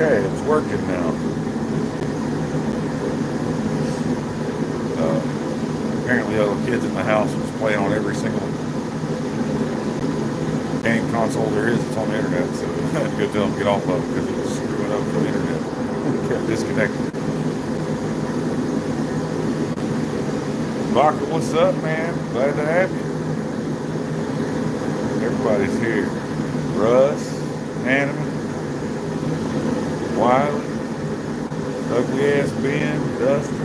Okay, it's working now. Apparently, other kids in the house was playing on every single game console there is. It's on the internet, so I had to go tell them to get off of it because it was screwing up the internet. Kept disconnected. Baka, what's up, man? Glad to have you. Everybody's here. Russ, Hanneman, Wiley, ugly ass Ben, Dustin,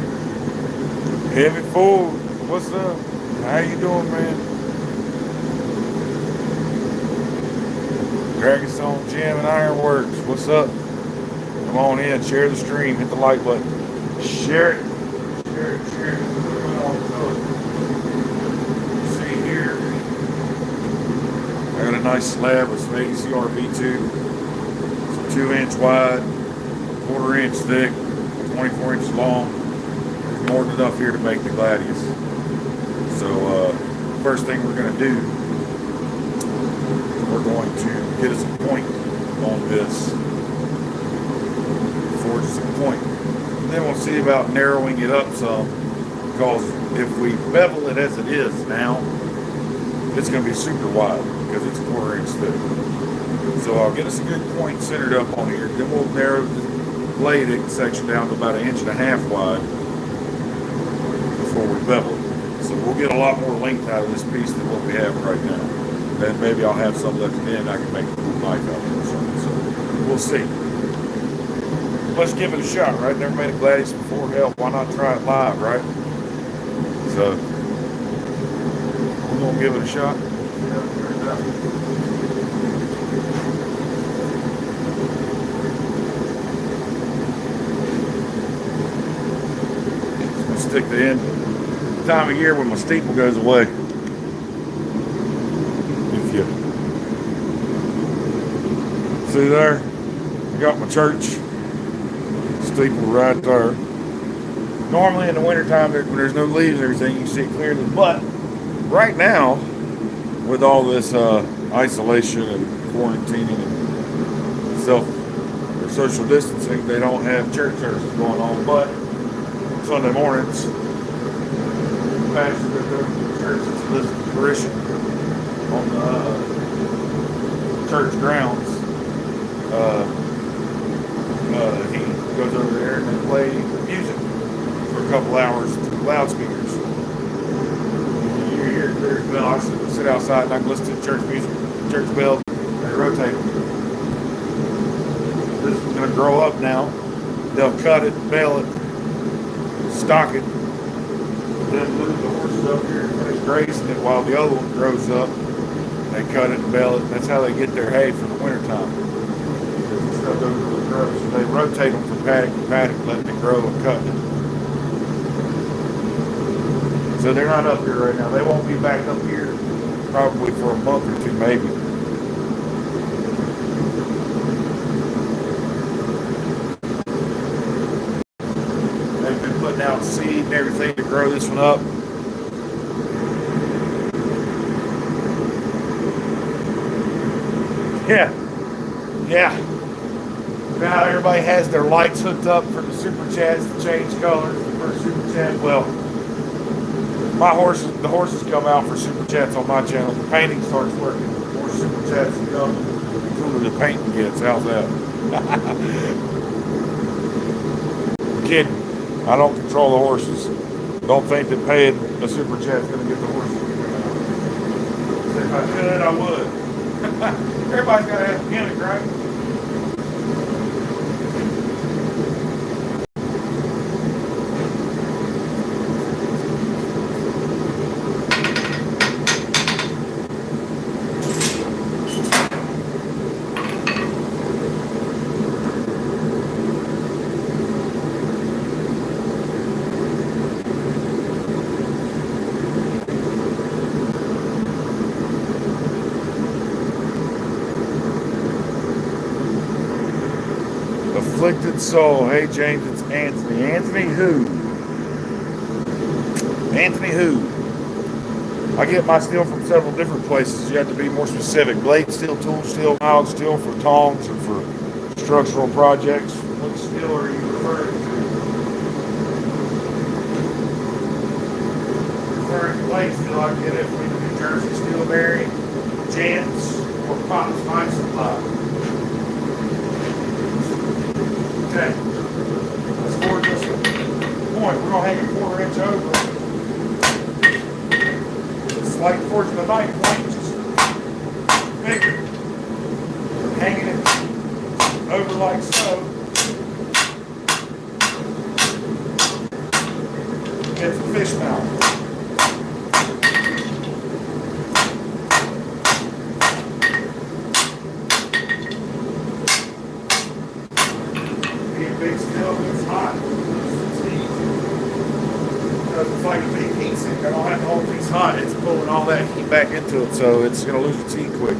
Heavy Ford. What's up? How you doing, man? Dragonstone Gym and Ironworks. What's up? Come on in, share the stream, hit the like button. Share it. Share it, share it. See here. I got a nice slab of some ACR V2. It's 2-inch wide, 1/4 inch thick, 24 inches long. There's more than enough here to make the Gladius. So first thing we're going to do, we're going to get us a point on this. Forge us a point. And then we'll see about narrowing it up some, because if we bevel it as it is now, it's going to be super wide because it's 1/4 inch thick. So I'll get us a good point centered up on here. Then we'll narrow the blade section down to about 1.5 inches wide before we bevel it. So we'll get a lot more length out of this piece than what we have right now. Then maybe I'll have some left in, I can make a cool knife out of it or something. So we'll see. Let's give it a shot, right? Never made a Gladius before. Hell, why not try it live, right? So we're gonna give it a shot. Just gonna stick the end. Time of year when my steeple goes away. If you see there, I got my church steeple right there. Normally in the wintertime, when there's no leaves and everything, you can see it clearly. But right now, with all this isolation and quarantining and social distancing, they don't have church services going on. But Sunday mornings, pastor goes over to the church and listens to parishioner on the church grounds. He goes over there and they play music for a couple hours through loudspeakers. You hear church bell. I sit outside and I can listen to the church music, church bells, and they rotate them. This is going to grow up now. They'll cut it, bale it, stock it, then move the horses up here and finish grazing it while the other one grows up. They cut it and bale it. That's how they get their hay for the wintertime. This stuff doesn't really grow. So they rotate them from paddock to paddock, letting it grow and cutting it. So they're not up here right now. They won't be back up here probably for a month or two, maybe. They've been putting out seed and everything to grow this one up. Yeah. Now everybody has their lights hooked up for the super chats to change colors. The first super chat, well, the horses come out for super chats on my channel. The painting starts working. The more super chats come, the cooler the painting gets. How's that? I'm kidding. I don't control the horses. Don't think that paying a super chat is going to get the horses. If I could, I would. Everybody's got to have a gimmick, right? Afflicted soul. Hey James, it's Anthony. Anthony who? Anthony who? I get my steel from several different places. You have to be more specific. Blade steel, tool steel, mild steel for tongs or for structural projects. What steel are you referring to? Referring to plate steel, I get it from New Jersey Steel Bearing, Jants, or Pops Mine Supply. Okay, let's forward this point. We're going to hang it 1/4 inch over. Slight fortune of knife point, just bigger. Hanging it over like so. It's a fish mouth. Being big still, it's hot. It's heat. Because it's like a big heat sink. I don't have the whole piece hot. It's pulling all that heat back into it, so it's going to lose its heat quick.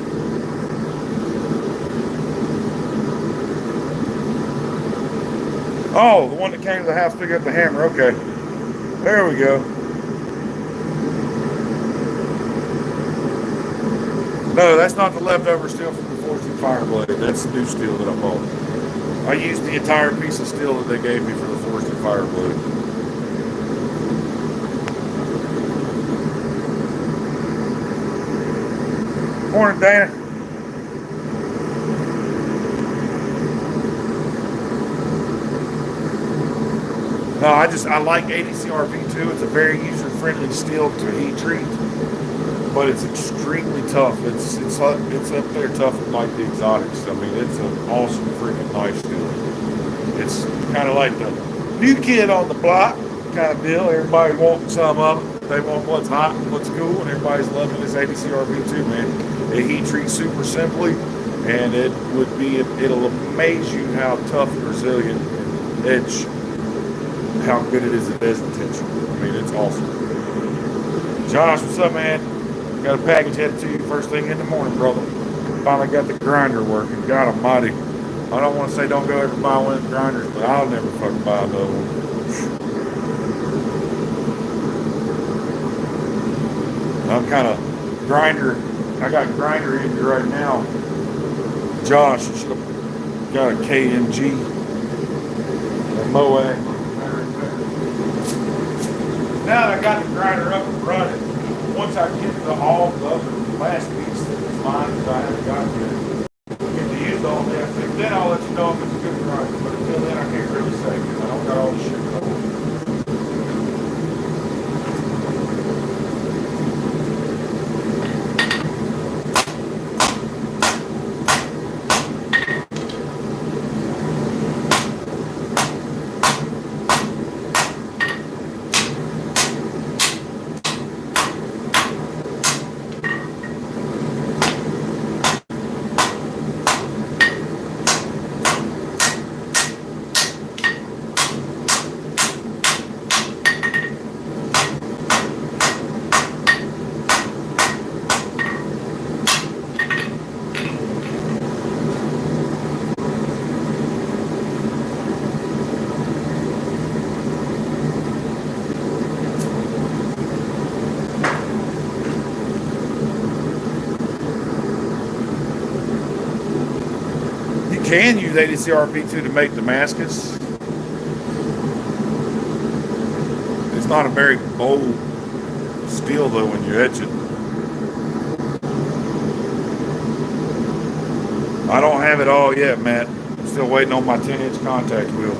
Oh, the one that came to the house to pick up the hammer. Okay. There we go. No, that's not the leftover steel from the forged fire blade. That's the new steel that I bought. I used the entire piece of steel that they gave me for the forged fire blade. Morning, Dana. No, I like ADCR V2. It's a very user-friendly steel to heat treat, but it's extremely tough. It's up there tough with like the exotics. I mean, it's an awesome freaking knife steel. It's kind of like the new kid on the block kind of deal. Everybody wants some of it. They want what's hot and what's cool, and everybody's loving this ADCR V2, man. It heat treats super simply, and it'll amaze you how tough and resilient and edge, how good it is at edge retention. I mean, it's awesome. Josh, what's up, man? Got a package headed to you first thing in the morning, brother. Finally got the grinder working. God almighty. I don't want to say don't go ever buy one of the grinders, but I'll never fucking buy another one. I'm kind of grinder. I got grinder in here right now. Josh should have got a KMG, a Moab. Now that I got the grinder up and running, once I get the all the other last piece that is mine that I haven't got yet, get to use all that thing, then I'll let you know if it's a good grinder. But until then, I can't really say because I don't got all the shit going. Can use ADCR V2 to make Damascus. It's not a very bold steel though when you etch it. I don't have it all yet, Matt. I'm still waiting on my 10-inch contact wheel.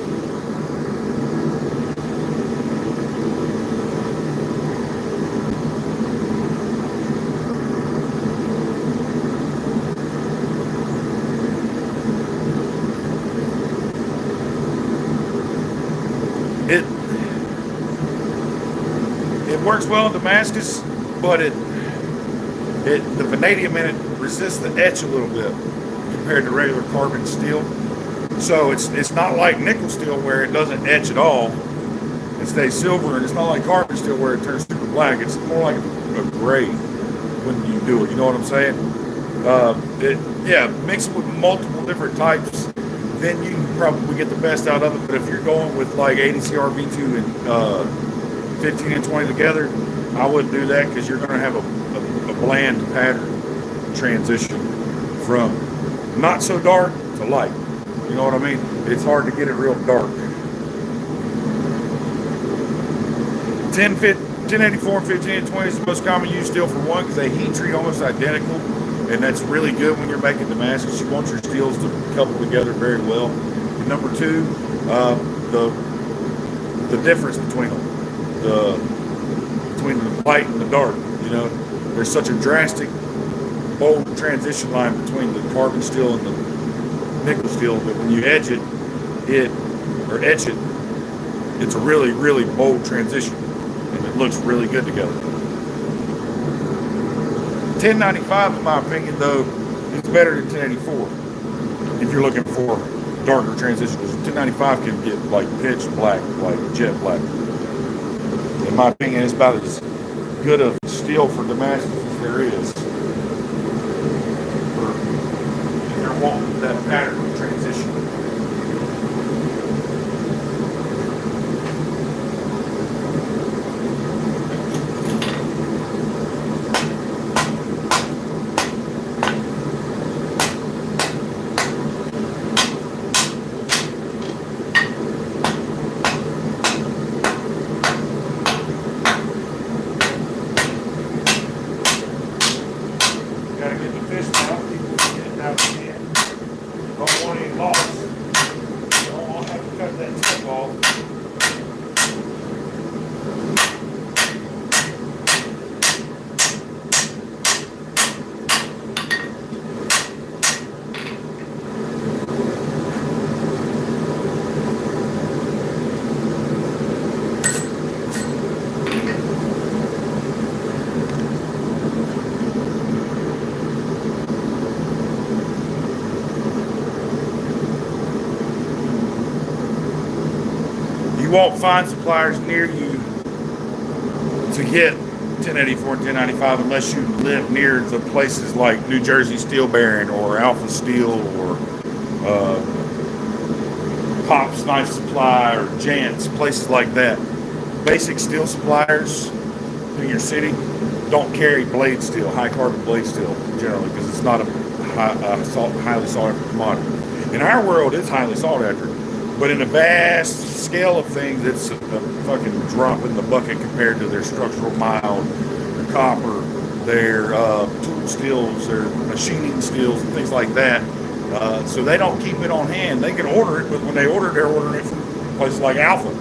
It works well in Damascus, but the vanadium in it resists the etch a little bit compared to regular carbon steel. So it's not like nickel steel where it doesn't etch at all. It stays silver, and it's not like carbon steel where it turns super black. It's more like a gray when you do it. You know what I'm saying? Mix it with multiple different types, then you can probably get the best out of it. But if you're going with like ADCR V2 and 15 and 20 together, I wouldn't do that because you're going to have a bland pattern transition from not so dark to light. You know what I mean? It's hard to get it real dark. 1084 and 1520 is the most common used steel for one because they heat treat almost identical, and that's really good when you're making Damascus. You want your steels to couple together very well. And number two, the difference between them, between the light and the dark. You know, there's such a drastic, bold transition line between the carbon steel and the nickel steel that when you etch it, it's a really, really bold transition, and it looks really good together. 1095, in my opinion, though, is better than 1084 if you're looking for darker transition, because 1095 can get like pitch black, like jet black. In my opinion, it's about as good of steel for Damascus as there is for if you're wanting that pattern of transition. You won't find suppliers near you to get 1084 and 1095 unless you live near the places like New Jersey Steel Bearing or Alpha Steel or Pop's Knife Supply or Jant's, places like that. Basic steel suppliers in your city don't carry blade steel, high carbon blade steel generally, because it's not a highly sought after commodity. In our world, it's highly sought after, but in a vast scale of things, it's a fucking drop in the bucket compared to their structural mild, their copper, their tool steels, their machining steels, and things like that. So they don't keep it on hand. They can order it, but when they order it, they're ordering it from places like Alpha.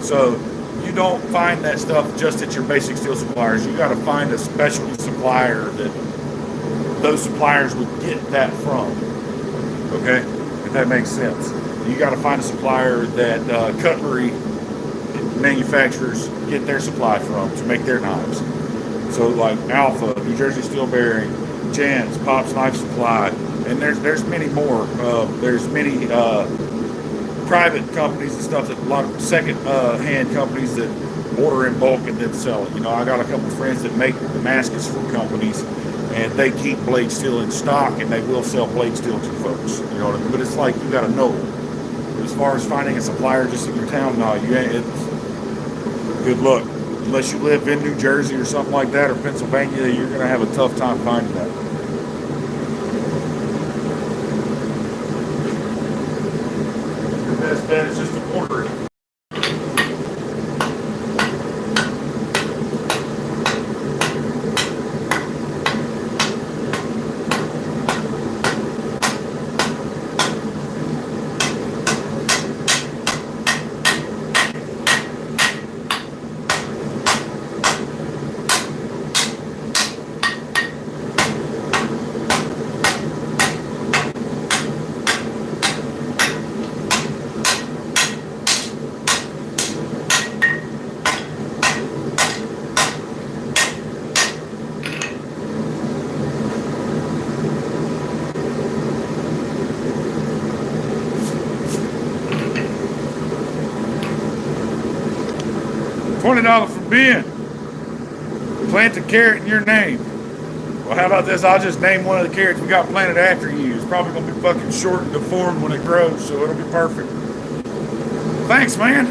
So you don't find that stuff just at your basic steel suppliers. You got to find a specialty supplier that those suppliers would get that from. Okay, if that makes sense. You got to find a supplier that cutlery manufacturers get their supply from to make their knives. So like Alpha, New Jersey Steel Bearing, Jant's, Pop's Knife Supply, and there's many more. There's many private companies and stuff, that a lot of second-hand companies that order in bulk and then sell it. You know, I got a couple of friends that make Damascus for companies, and they keep blade steel in stock, and they will sell blade steel to folks. You know what I mean? But it's like you got to know. As far as finding a supplier just in your town, no, you ain't. It's good luck. Unless you live in New Jersey or something like that, or Pennsylvania, you're going to have a tough time finding that. Your best bet is just to order it. $20 from Ben. Plant a carrot in your name. Well, how about this? I'll just name one of the carrots we got planted after you. It's probably going to be fucking short and deformed when it grows, so it'll be perfect. Thanks, man.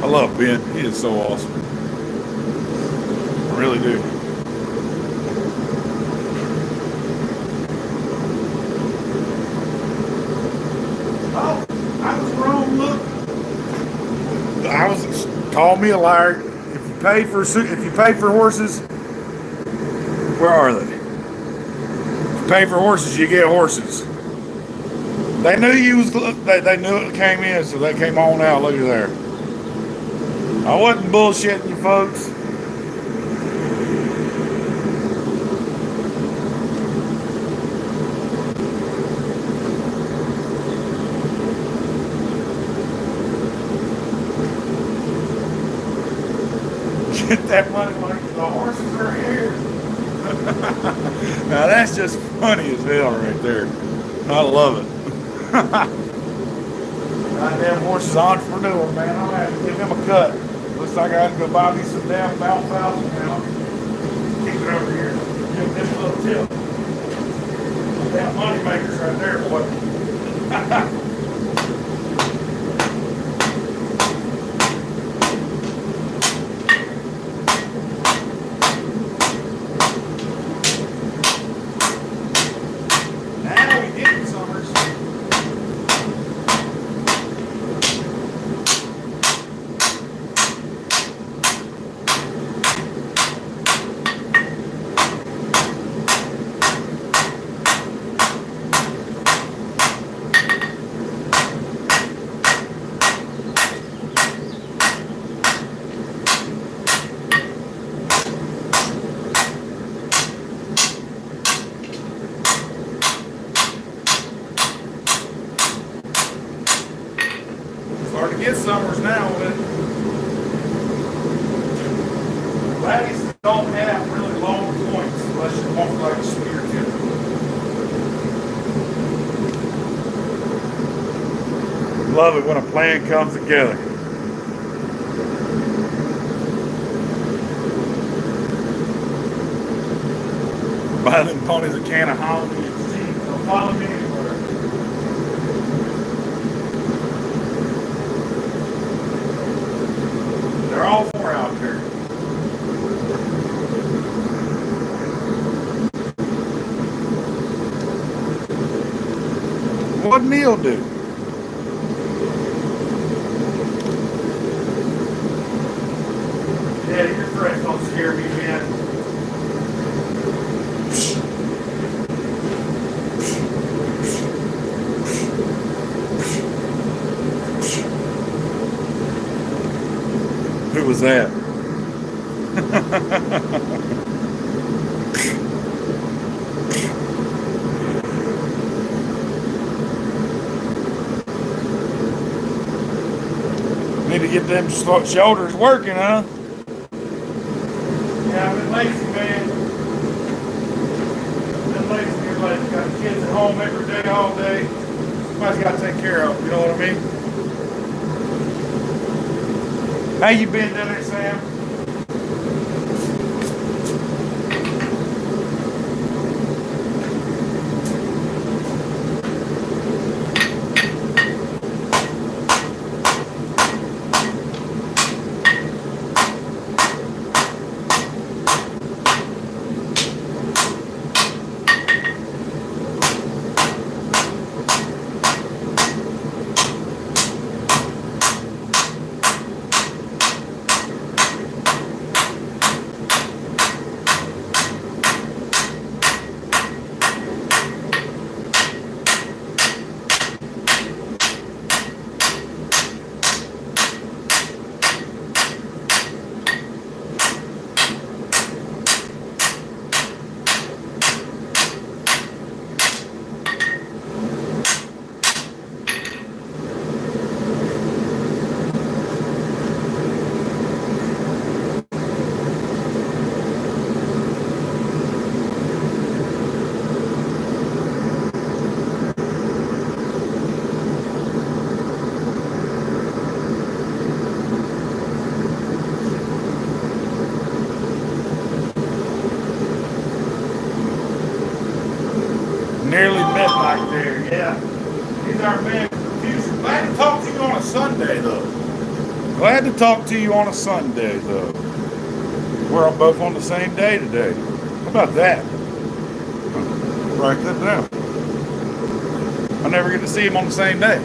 I love Ben. He is so awesome. I really do. Oh, I was wrong. Look, call me a liar. If you pay for horses, where are they? If you pay for horses, you get horses. They knew you was. They knew it came in, so they came on out. Look at there. I wasn't bullshitting you, folks. Get that money like the horses are here. Now that's just funny as hell right there. I love it. Goddamn horses entrepreneur, man. I'm gonna have to give him a cut. Looks like I have to go buy me some damn alfalfa now. Keep it over here. Give him a little tip. Damn money makers right there, boy. Starting to get summers now, but Gladius don't have really long points unless you want like a spear tip. Love it when a plan comes together. Buy them ponies a can of Holland and see, they'll follow me anywhere. They're all four out there. What'd Neil do? Yeah, your friends don't scare me, man. Who was that? Need to get them shoulders working, huh? Yeah, I've been lazy, man. Been lazy. Everybody's got kids at home every day, all day. Somebody's got to take care of them, you know what I mean? How you been down there, Sam? Nearly midnight there, yeah. He's our man producer. Glad to talk to you on a Sunday, though. Glad to talk to you on a Sunday, though. We're both on the same day today. How about that? Write that down. I never get to see him on the same day.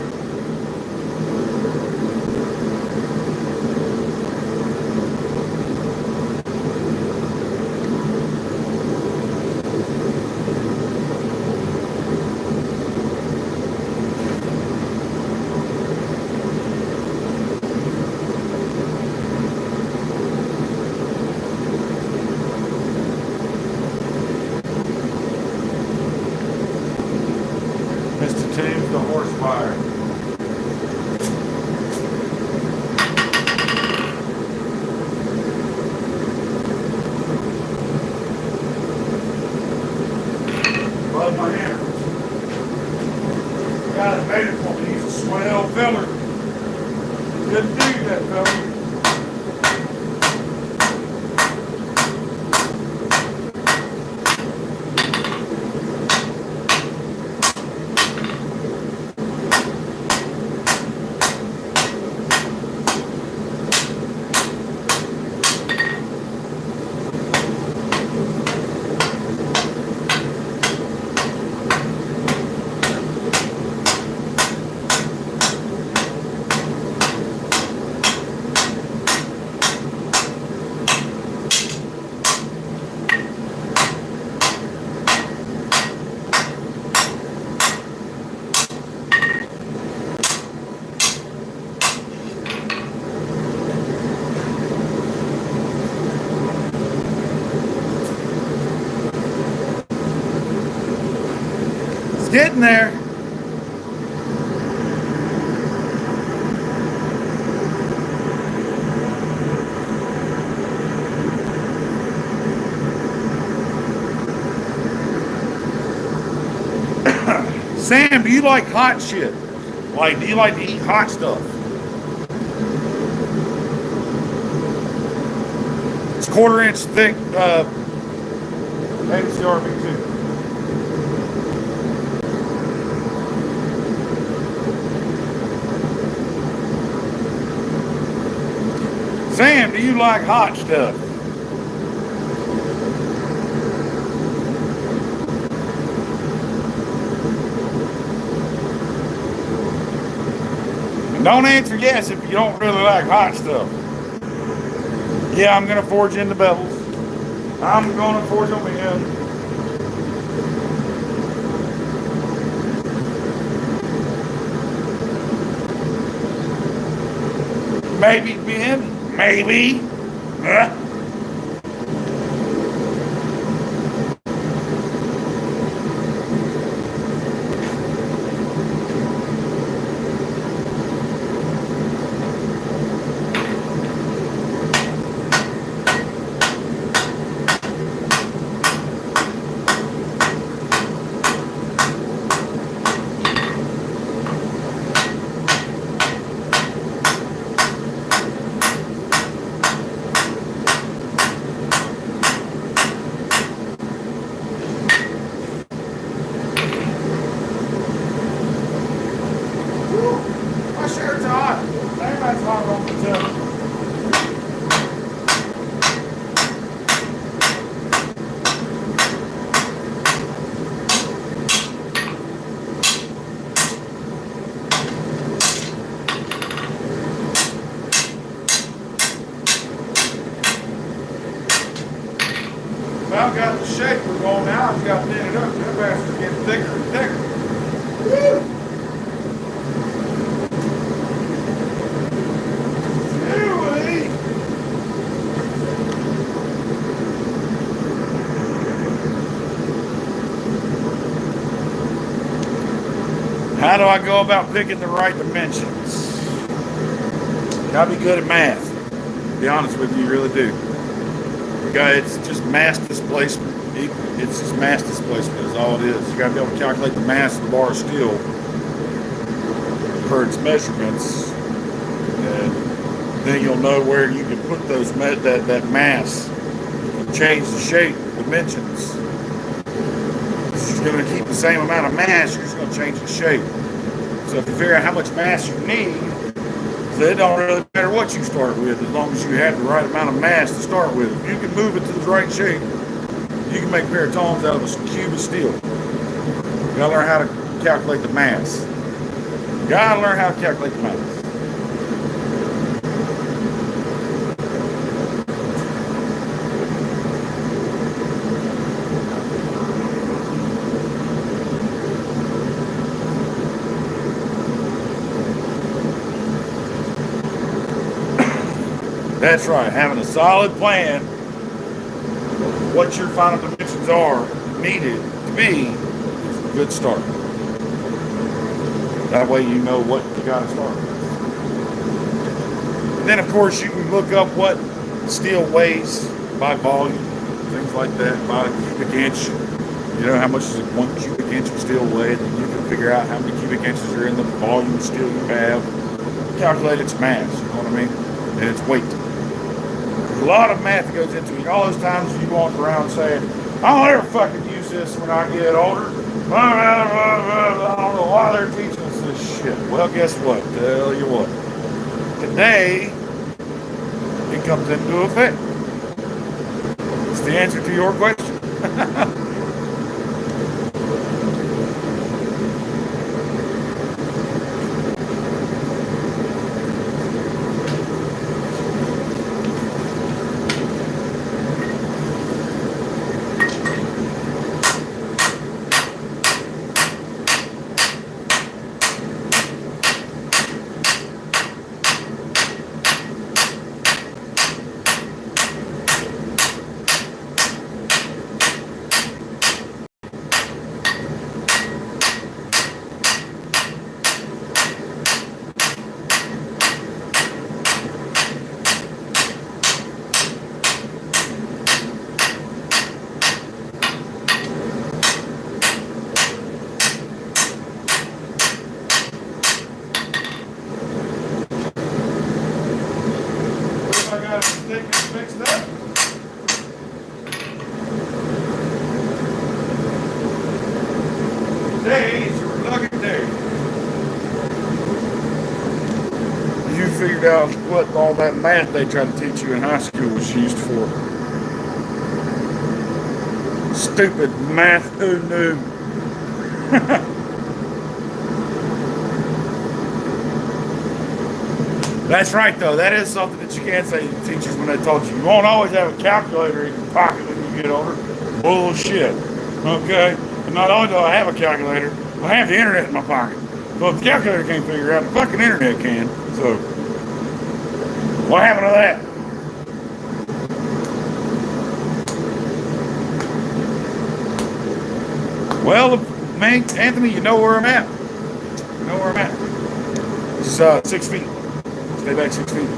Mr. Tim's the horse fire. Love my hammer. Guy that made it for me, he's a swell feller. Good dude, that fella. Getting there. Sam, do you like hot shit? Like, do you like to eat hot stuff? It's 1/4 inch thick, ACRB too. Sam, do you like hot stuff? And don't answer yes if you don't really like hot stuff. Yeah, I'm going to forge in the bevels. I'm going to forge them in. Maybe, Ben. Maybe. Huh? My shirt's hot. Everybody's hot on the tub. Well, I've got the shape we're going now. I've got to thin it up. That bastard's getting thicker and thicker. Woo! How do I go about picking the right dimensions? Gotta be good at math. To be honest with you, you really do. It's just mass displacement. It's just mass displacement is all it is. You gotta be able to calculate the mass of the bar of steel per its measurements, and then you'll know where you can put those that mass. You can change the shape, dimensions. You're going to keep the same amount of mass, you're just going to change the shape. So if you figure out how much mass you need, So it don't really matter what you start with, as long as you have the right amount of mass to start with. If you can move it to the right shape, you can make a pair of tongs out of a cube of steel. You gotta learn how to calculate the mass. You gotta learn how to calculate the mass. That's right, having a solid plan of what your final dimensions are needed to be is a good start. That way you know what you got to start with. And then of course you can look up what steel weighs by volume, things like that, by cubic inch. You know how much is 1 cubic inch of steel weigh, and then you can figure out how many cubic inches are in the volume of steel you have. Calculate its mass, you know what I mean? And its weight. A lot of math that goes into it. All those times you walk around saying, I don't ever fucking use this when I get older. I don't know why they're teaching us this shit. Well, guess what? Tell you what. Today, it comes into effect. It's the answer to your question. Today is your lucky day. You figured out what all that math they tried to teach you in high school was used for. Stupid math, who knew? That's right, though. That is something that you can't say to teachers when they taught you. You won't always have a calculator in your pocket when you get older. Bullshit. Okay? And not only do I have a calculator, I have the internet in my pocket. So if the calculator can't figure out, the fucking internet can. So, what happened to that? Well, man, Anthony, you know where I'm at. You know where I'm at. It's 6 feet. Stay back 6 feet.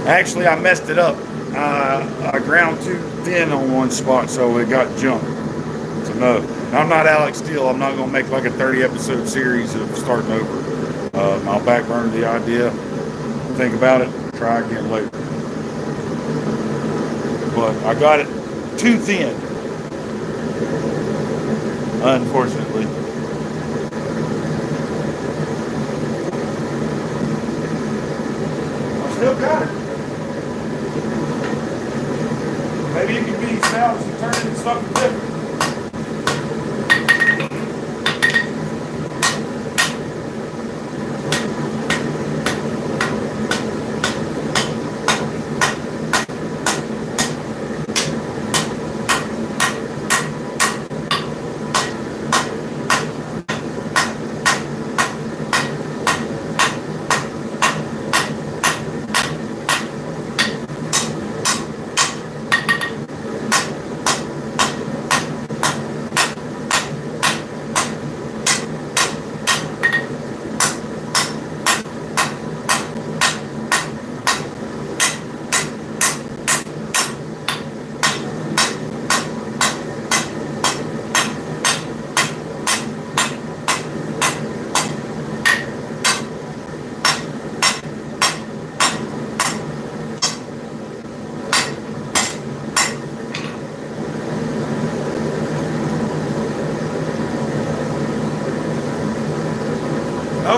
Actually, I messed it up. I ground too thin on one spot, so it got jumped. So no, I'm not Alex Steele. I'm not going to make like a 30 episode series of starting over. I'll back burner the idea, think about it, try again later. But I got it too thin, unfortunately. I still got it. Maybe it can be salvaged and turned into something different.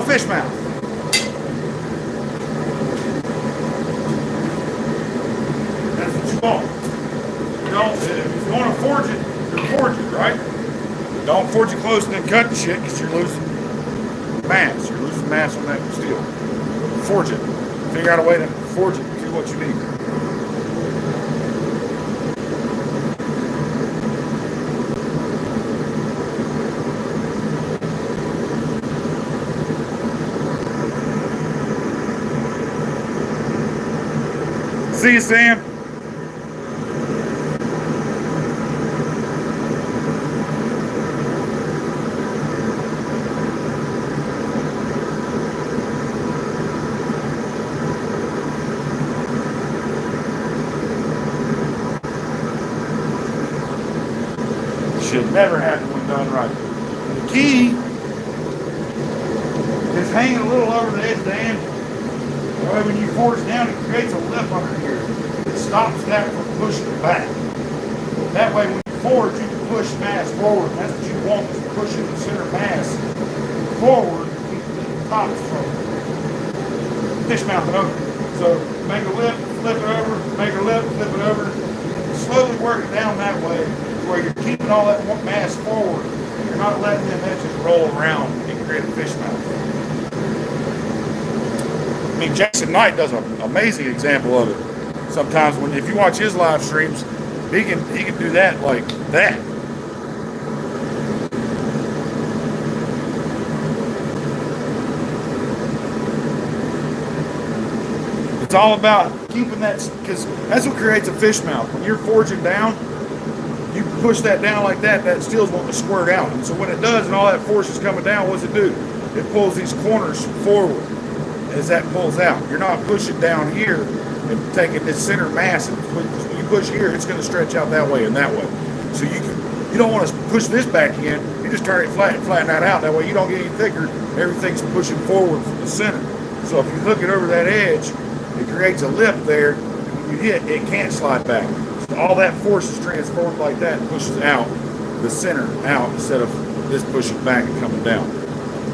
fish mouth. That's what you want. If you want to forge it, you're forging, right? Don't forge it close and then cut the shit because you're losing mass. You're losing mass on that steel. Forge it. Figure out a way to forge it to what you need. See you, Sam. Should never happen when done right. The key is hanging a little over the edge of the anvil. That way when you force down, it creates a lip under here. It stops that from pushing it back. That way when you forge, you can push mass forward. That's what you want, is pushing the center mass forward to keep the tops from fish mouthing over. So make a lip, flip it over, make a lip, flip it over. Slowly work it down that way where you're keeping all that mass forward. You're not letting them edges roll around and create a fish mouth. I mean, Jason Knight does an amazing example of it. Sometimes if you watch his live streams, he can do that like that. It's all about keeping that, because that's what creates a fish mouth. When you're forging down, you push that down like that, that steel's wanting to squirt out. And so when it does and all that force is coming down, what does it do? It pulls these corners forward as that pulls out. You're not pushing down here and taking this center mass, and when you push here, it's going to stretch out that way and that way. So you don't want to push this back in, you just turn it flat and flatten that out. That way you don't get any thicker, everything's pushing forward from the center. So if you hook it over that edge, it creates a lip there, and when you hit, it can't slide back. So all that force is transformed like that and pushes out the center out instead of this pushing back and coming down.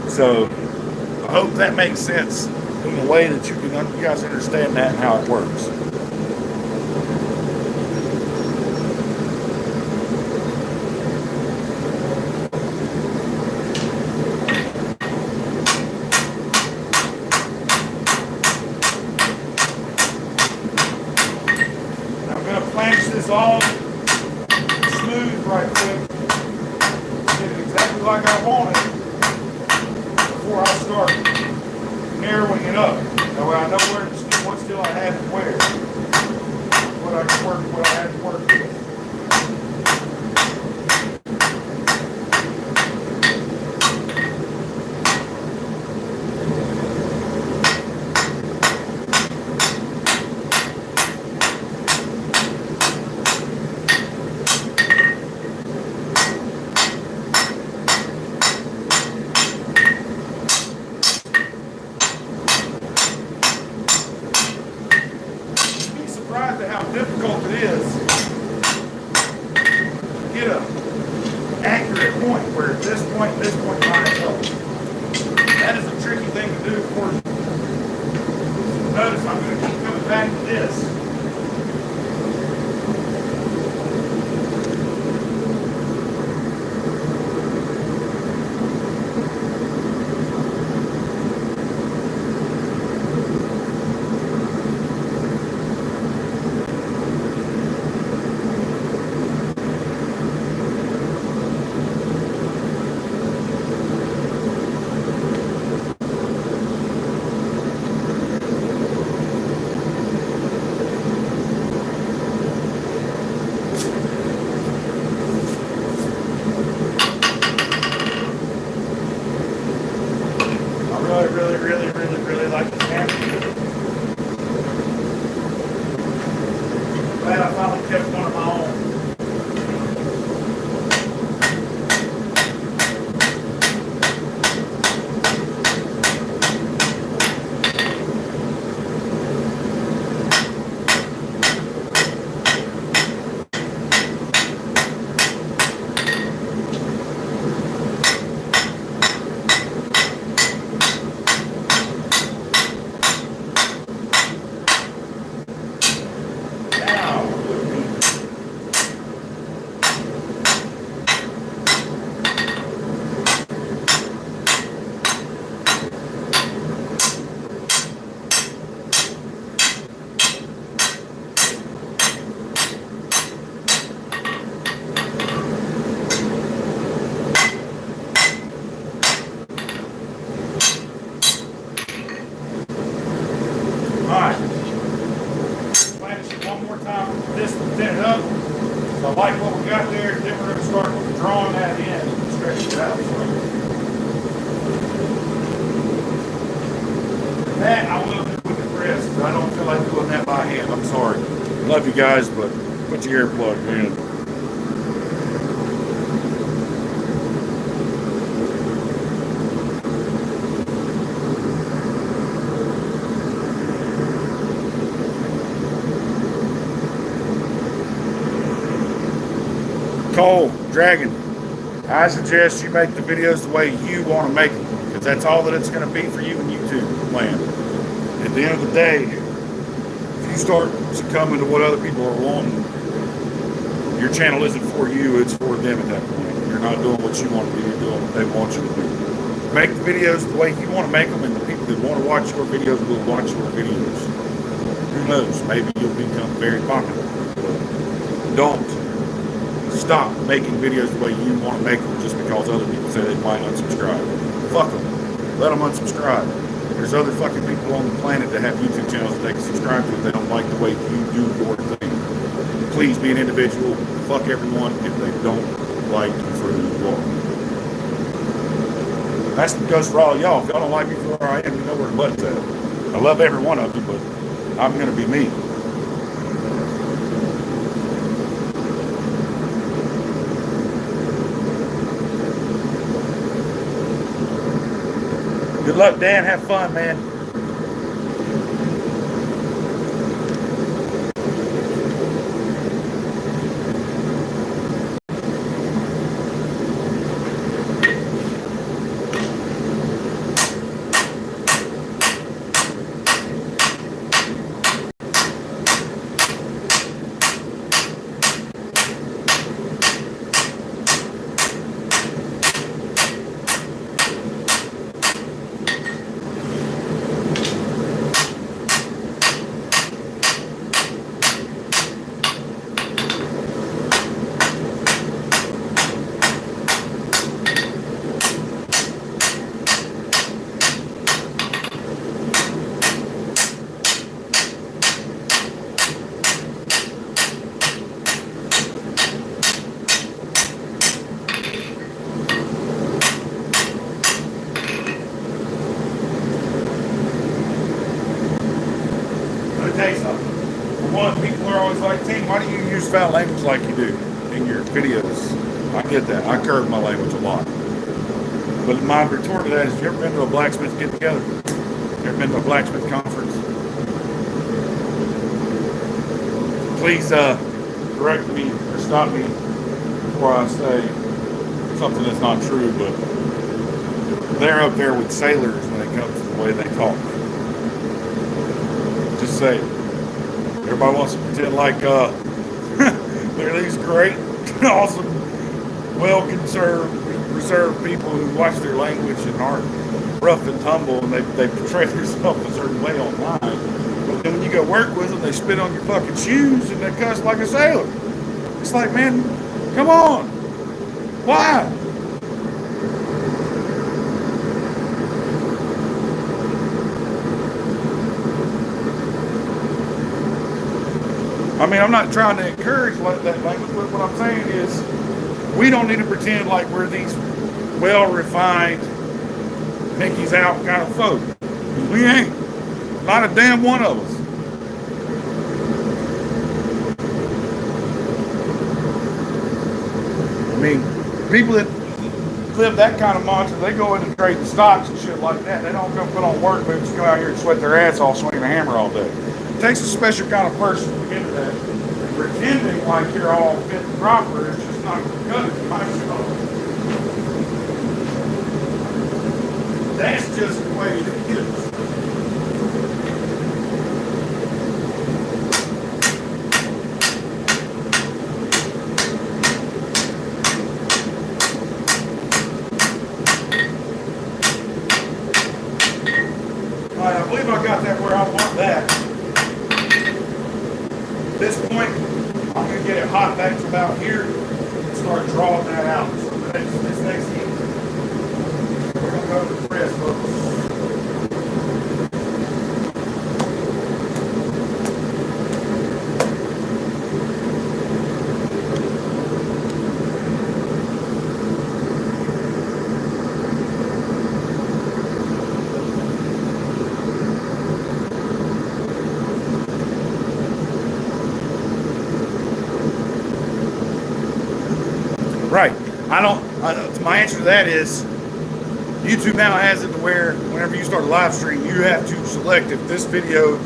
So I hope that makes sense in the way that you guys understand that and how it works. All smooth right quick. Get it exactly like I want it before I start narrowing it up. That way I know what still I have to wear. What I can work, what I have to work with. Difficult it is to get an accurate point where this point lines up. That is a tricky thing to do, of course. Notice I'm going to keep coming back to this. there, and then we're going to start drawing that in and stretch it out. So that I will do with the press, because I don't feel like doing that by hand. I'm sorry. Love you guys, but put your earplug in. Cole, Dragon, I suggest you make the videos the way you want to make them, because that's all that it's going to be for you and YouTube land. At the end of the day, if you start succumbing to what other people are wanting, your channel isn't for you, it's for them at that point. You're not doing what you want to do, you're doing what they want you to do. Make the videos the way you want to make them, and the people that want to watch your videos will watch your videos. Who knows, maybe you'll become very popular. But don't stop making videos the way you want to make them just because other people say they might unsubscribe. Fuck them. Let them unsubscribe. There's other fucking people on the planet that have YouTube channels that they can subscribe to if they don't like the way you do your thing. Please be an individual. Fuck everyone if they don't like you for who you are. That goes for all y'all. If y'all don't like me for where I am, you know where the butt's at. I love every one of you, but I'm going to be me. Good luck, Dan. Have fun, man. Foul language like you do in your videos. I get that. I curve my language a lot. But my retort to that is, you ever been to a blacksmith get together? You ever been to a blacksmith conference? Please correct me or stop me before I say something that's not true, but they're up there with sailors when it comes to the way they talk. Just say it. Everybody wants to pretend like they're these great, awesome, well-conserved, reserved people who watch their language and aren't rough and tumble, and they portray themselves a certain way online. But then when you go work with them, they spit on your fucking shoes and they cuss like a sailor. It's like, man, come on. Why? I mean, I'm not trying to encourage that language, but what I'm saying is we don't need to pretend like we're these well-refined, Mickey's out kind of folk. We ain't. Not a damn one of us. I mean, people that live that kind of mantra, they go into trading stocks and shit like that. They don't go put on work boots, come out here and sweat their ass off swinging a hammer all day. It takes a special kind of person to get into that. And pretending like you're all fit and proper is just not going to cut it in my stuff. That's just the way it is. All right, I believe I got that where I want that. At this point, I'm going to get it hot back to about here and start drawing that out. So this next heat, we're going to go to the press, folks. Right. I don't. My answer to that is YouTube now has it to where whenever you start a live stream, you have to select if this video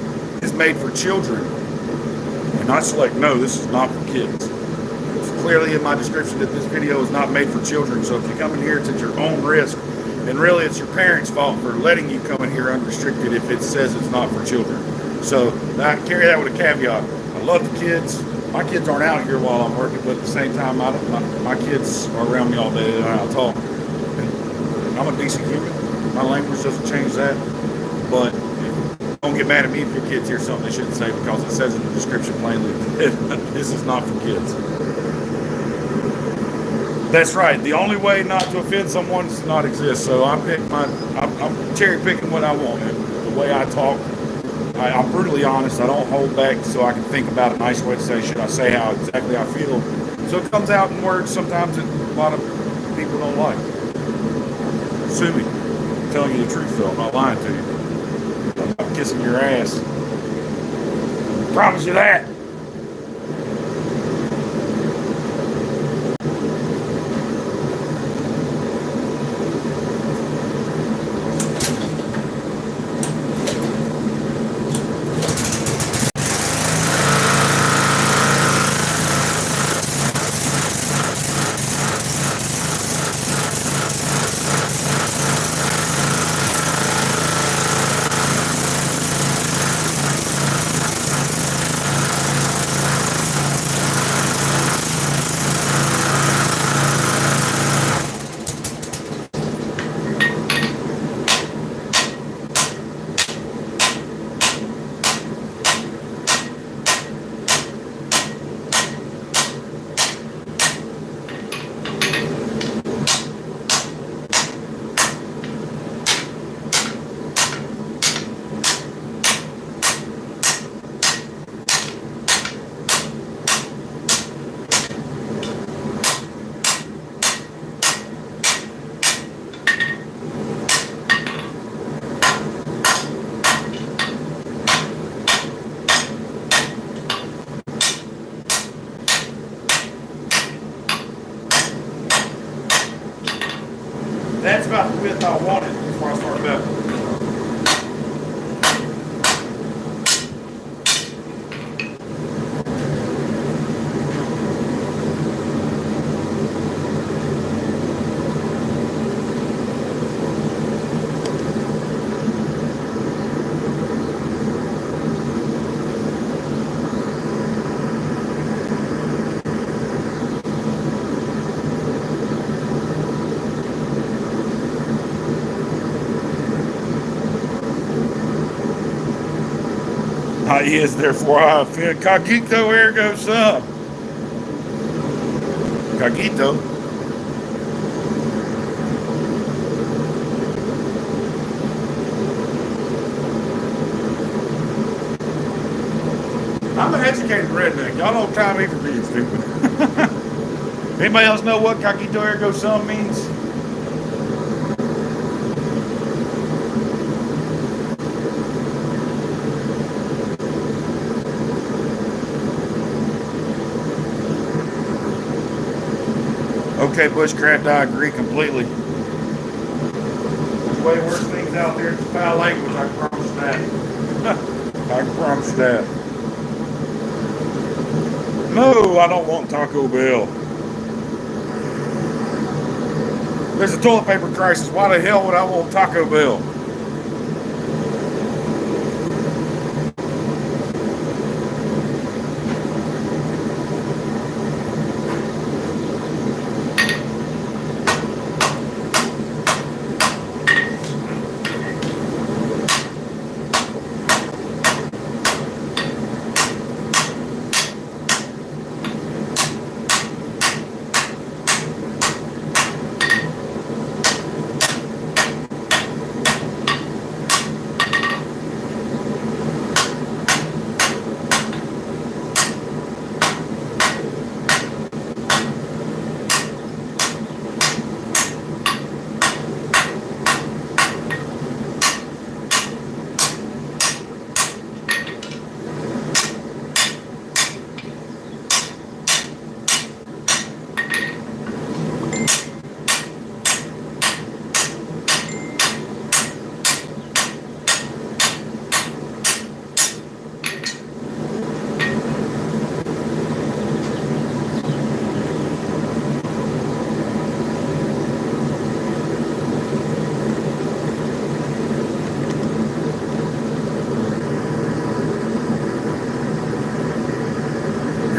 is made for children, and not select no, this is not for kids. It's clearly in my description that this video is not made for children. So if you come in here, it's at your own risk, and really it's your parents' fault for letting you come in here unrestricted if it says it's not for children. So I carry that with a caveat. I love the kids. My kids aren't out here while I'm working, but at the same time, my kids are around me all day and I talk. And I'm a decent human. My language doesn't change that. But don't get mad at me if your kids hear something they shouldn't say, because it says in the description plainly that this is not for kids. That's right. The only way not to offend someone is to not exist. So I'm cherry picking what I want. The way I talk, I'm brutally honest. I don't hold back so I can think about a nice way to say shit. I say how exactly I feel. So it comes out in words sometimes that a lot of people don't like. Sue me. I'm telling you the truth though. I'm not lying to you. I'm not kissing your ass. I promise you that. That's about the width I wanted before I started up. He is, therefore I offend. Cogito ergo sum. Cogito. I'm an educated redneck. Y'all don't try me for being stupid. Anybody else know what cogito ergo sum means? Okay, bushcraft, I agree completely. There's way worse things out there than foul language, I can promise that. I can promise that. No, I don't want Taco Bell. There's a toilet paper crisis. Why the hell would I want Taco Bell?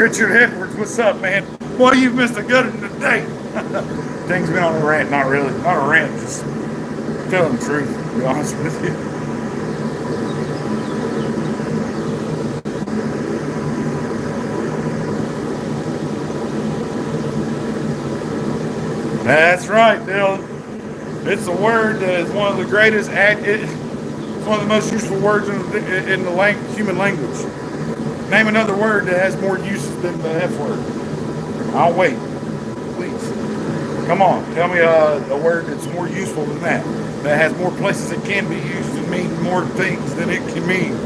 Richard Edwards, what's up, man? Boy, you've missed a good one today. Things been on a rant, not really. Not a rant, just telling the truth, to be honest with you. That's right, Dylan. It's a word that is one of the greatest, it's one of the most useful words in the human language. Name another word that has more uses than the F word. I'll wait. Please. Come on. Tell me a word that's more useful than that. That has more places it can be used and mean more things than it can mean.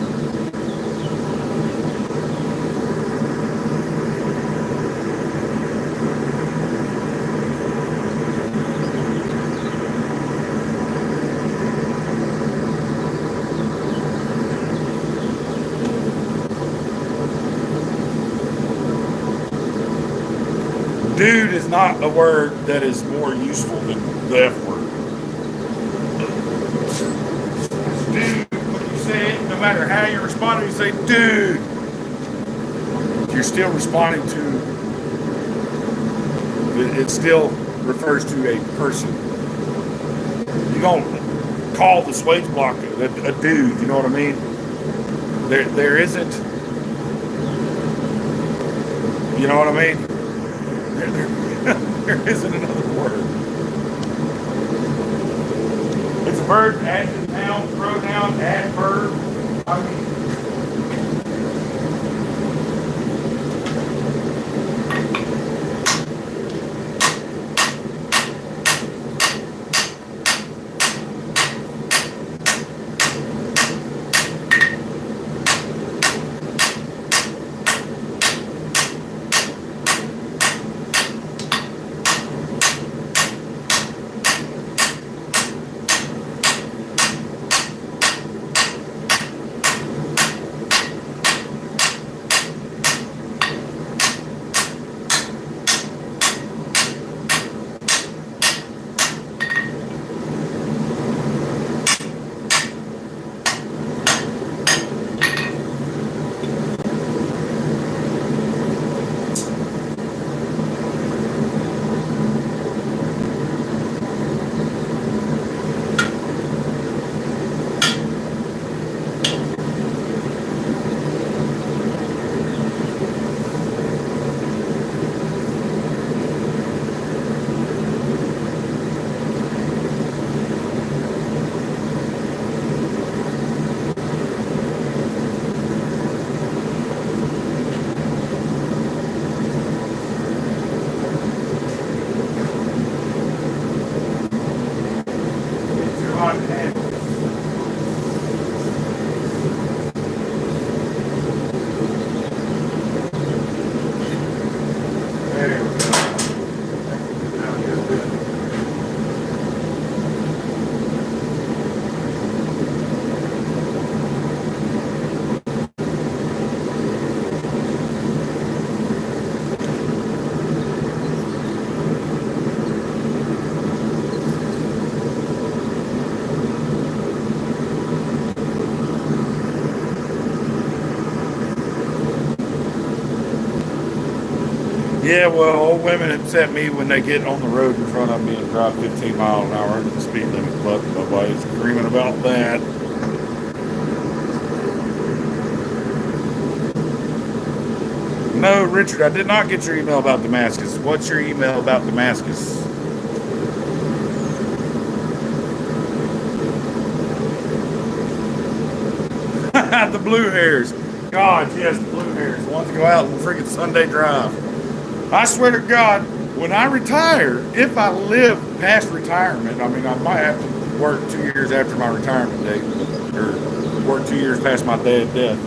Dude is not a word that is more useful than the F word. Dude, when you say it, no matter how you respond, you say, dude. You're still responding to, it still refers to a person. You don't call the swage block a dude, you know what I mean? There isn't, you know what I mean? There isn't another word. It's a verb, adjective, noun, pronoun, adverb. I mean, yeah, well, old women upset me when they get on the road in front of me and drive 15 miles an hour into the speed limit, but nobody's screaming about that. No, Richard, I did not get your email about Damascus. What's your email about Damascus? The blue hairs. God, yes, the blue hairs. The ones that go out and freaking Sunday drive. I swear to God, when I retire, if I live past retirement, I mean, I might have to work 2 years after my retirement date, or work 2 years past my death.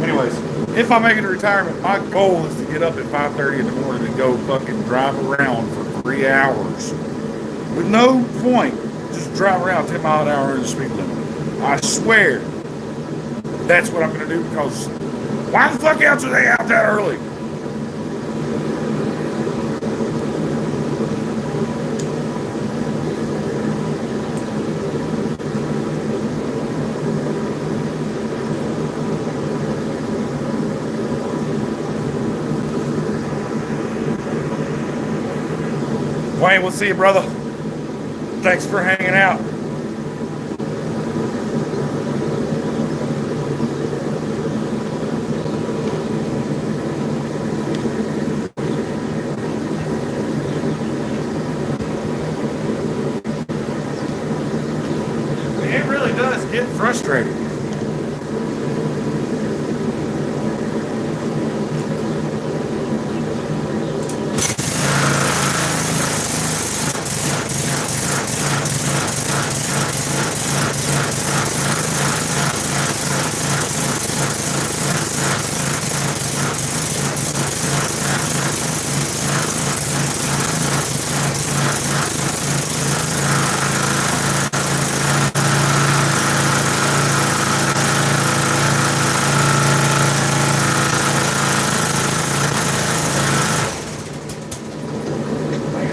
Anyways, if I make it to retirement, my goal is to get up at 5:30 in the morning and go fucking drive around for 3 hours. With no point, just drive around 10 miles an hour in the speed limit. I swear, that's what I'm going to do, because why the fuck else are they out that early? Wayne, we'll see you, brother. Thanks for hanging out. It really does get frustrating.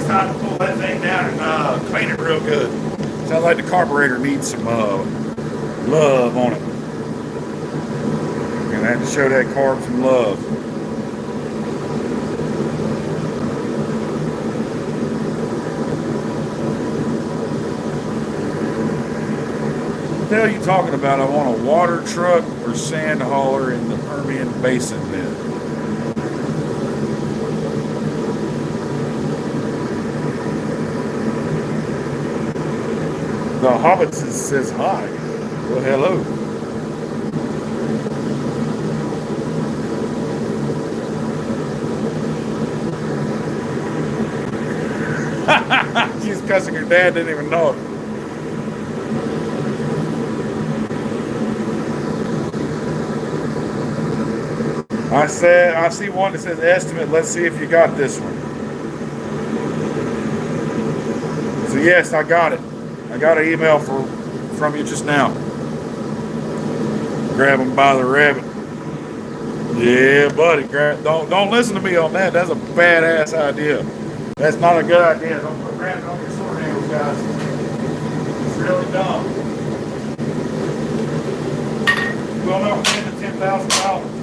Time to pull that thing down and clean it real good. Sounds like the carburetor needs some love on it. Gonna have to show that carb some love. What the hell are you talking about? I want a water truck or sand hauler in the Permian Basin then. The Hobbit says hi. Well, hello. She's cussing her dad, didn't even know it. I see one that says estimate. Let's see if you got this one. So yes, I got it. I got an email from you just now. Grab him by the rabbit. Yeah, buddy. Don't listen to me on that. That's a badass idea. That's not a good idea. Don't put rabbit on your sword handles, guys. It's really dumb. Well, no, $10,000.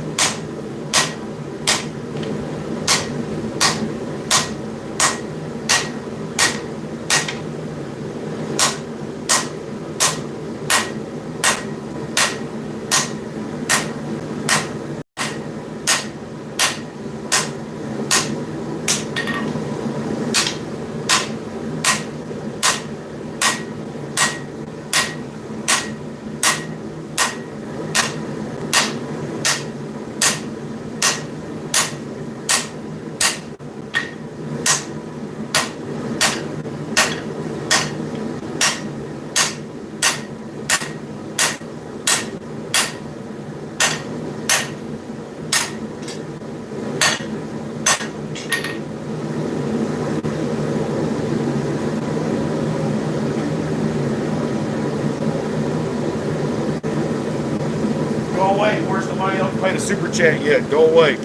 Away. Where's the money? Don't pay the super chat yet. Go away.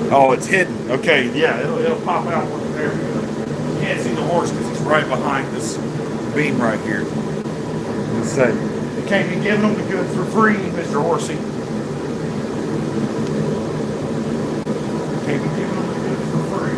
Oh, it's hidden. Okay, yeah, it'll pop out when there. You can't see the horse because he's right behind this beam right here. Let's say you can't be giving them the goods for free, Mr. Horsey. Can't be giving them the goods for free.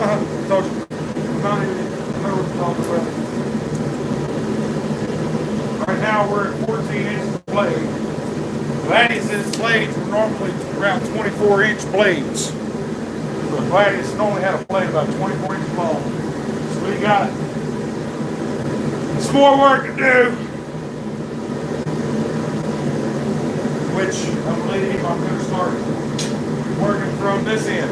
I told you. I'm not even know what to talk about. Right now we're at 14 inches of blade. Gladius' blades were normally around 24-inch blades. So Gladius only had a blade about 24 inches long. So we got some more work to do. Which I believe I'm going to start working from this end.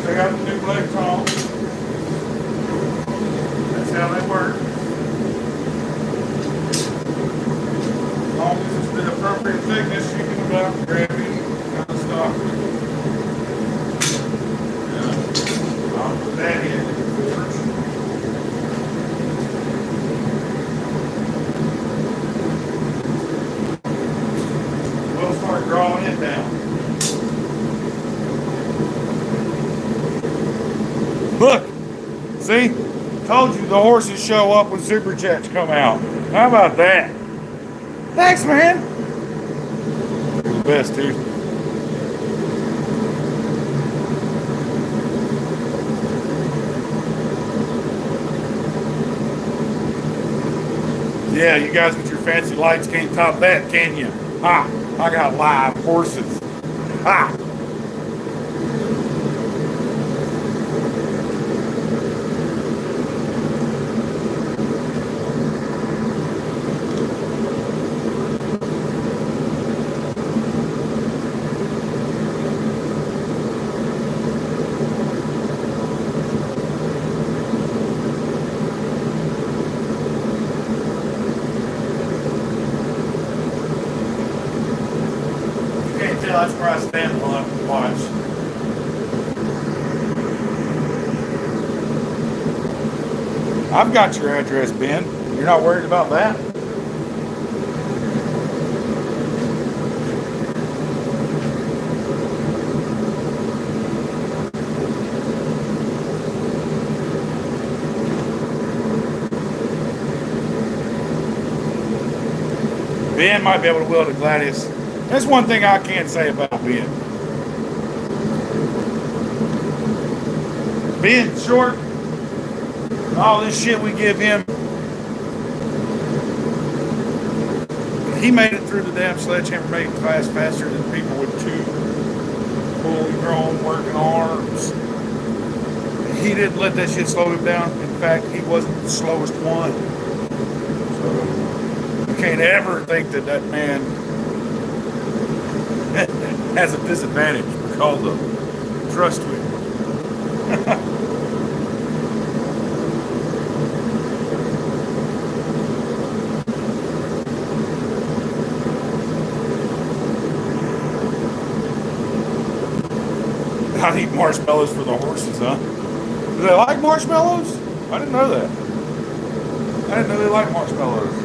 So I got the new blade on. That's how that works. As long as it's the appropriate thickness, you can go out and grab any kind of stuff. I'll put that in the forge. We'll start drawing it down. Look, see? Told you the horses show up when super jets come out. How about that? Thanks, man. You're the best, dude. Yeah, you guys with your fancy lights can't top that, can you? Ha! I got live horses. Ha! That's where I stand while I watch. I've got your address, Ben. You're not worried about that? Ben might be able to weld a Gladius. That's one thing I can't say about Ben. Being short, all this shit we give him, he made it through the damn sledgehammer making class faster than people with two fully grown working arms. He didn't let that shit slow him down. In fact, he wasn't the slowest one. So you can't ever think that that man has a disadvantage because of trust with him. I need marshmallows for the horses, huh? Do they like marshmallows? I didn't know that. I didn't know they like marshmallows.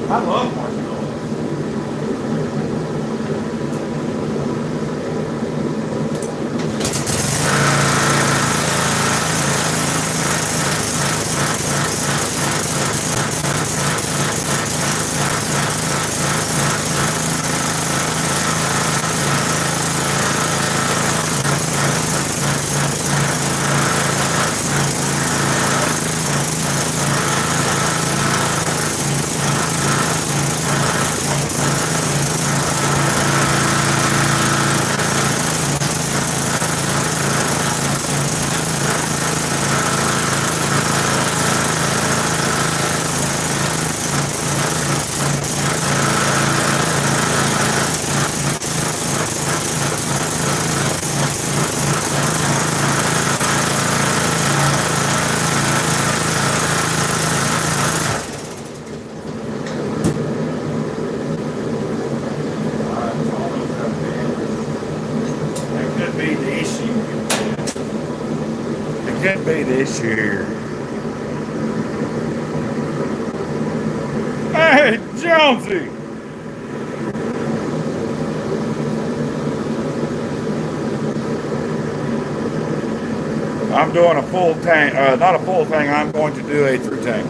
I love marshmallows. Can't be this year. Hey, Jonesy! I'm doing a full tank, not a full tank, I'm going to do a through tank.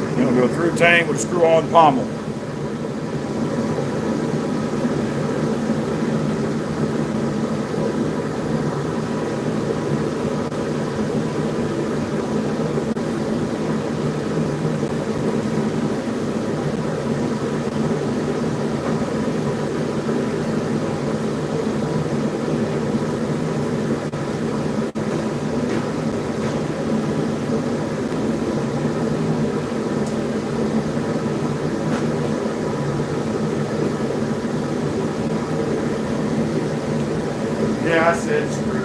I'm going to do a through tank with a screw-on pommel. Yeah, I said screw.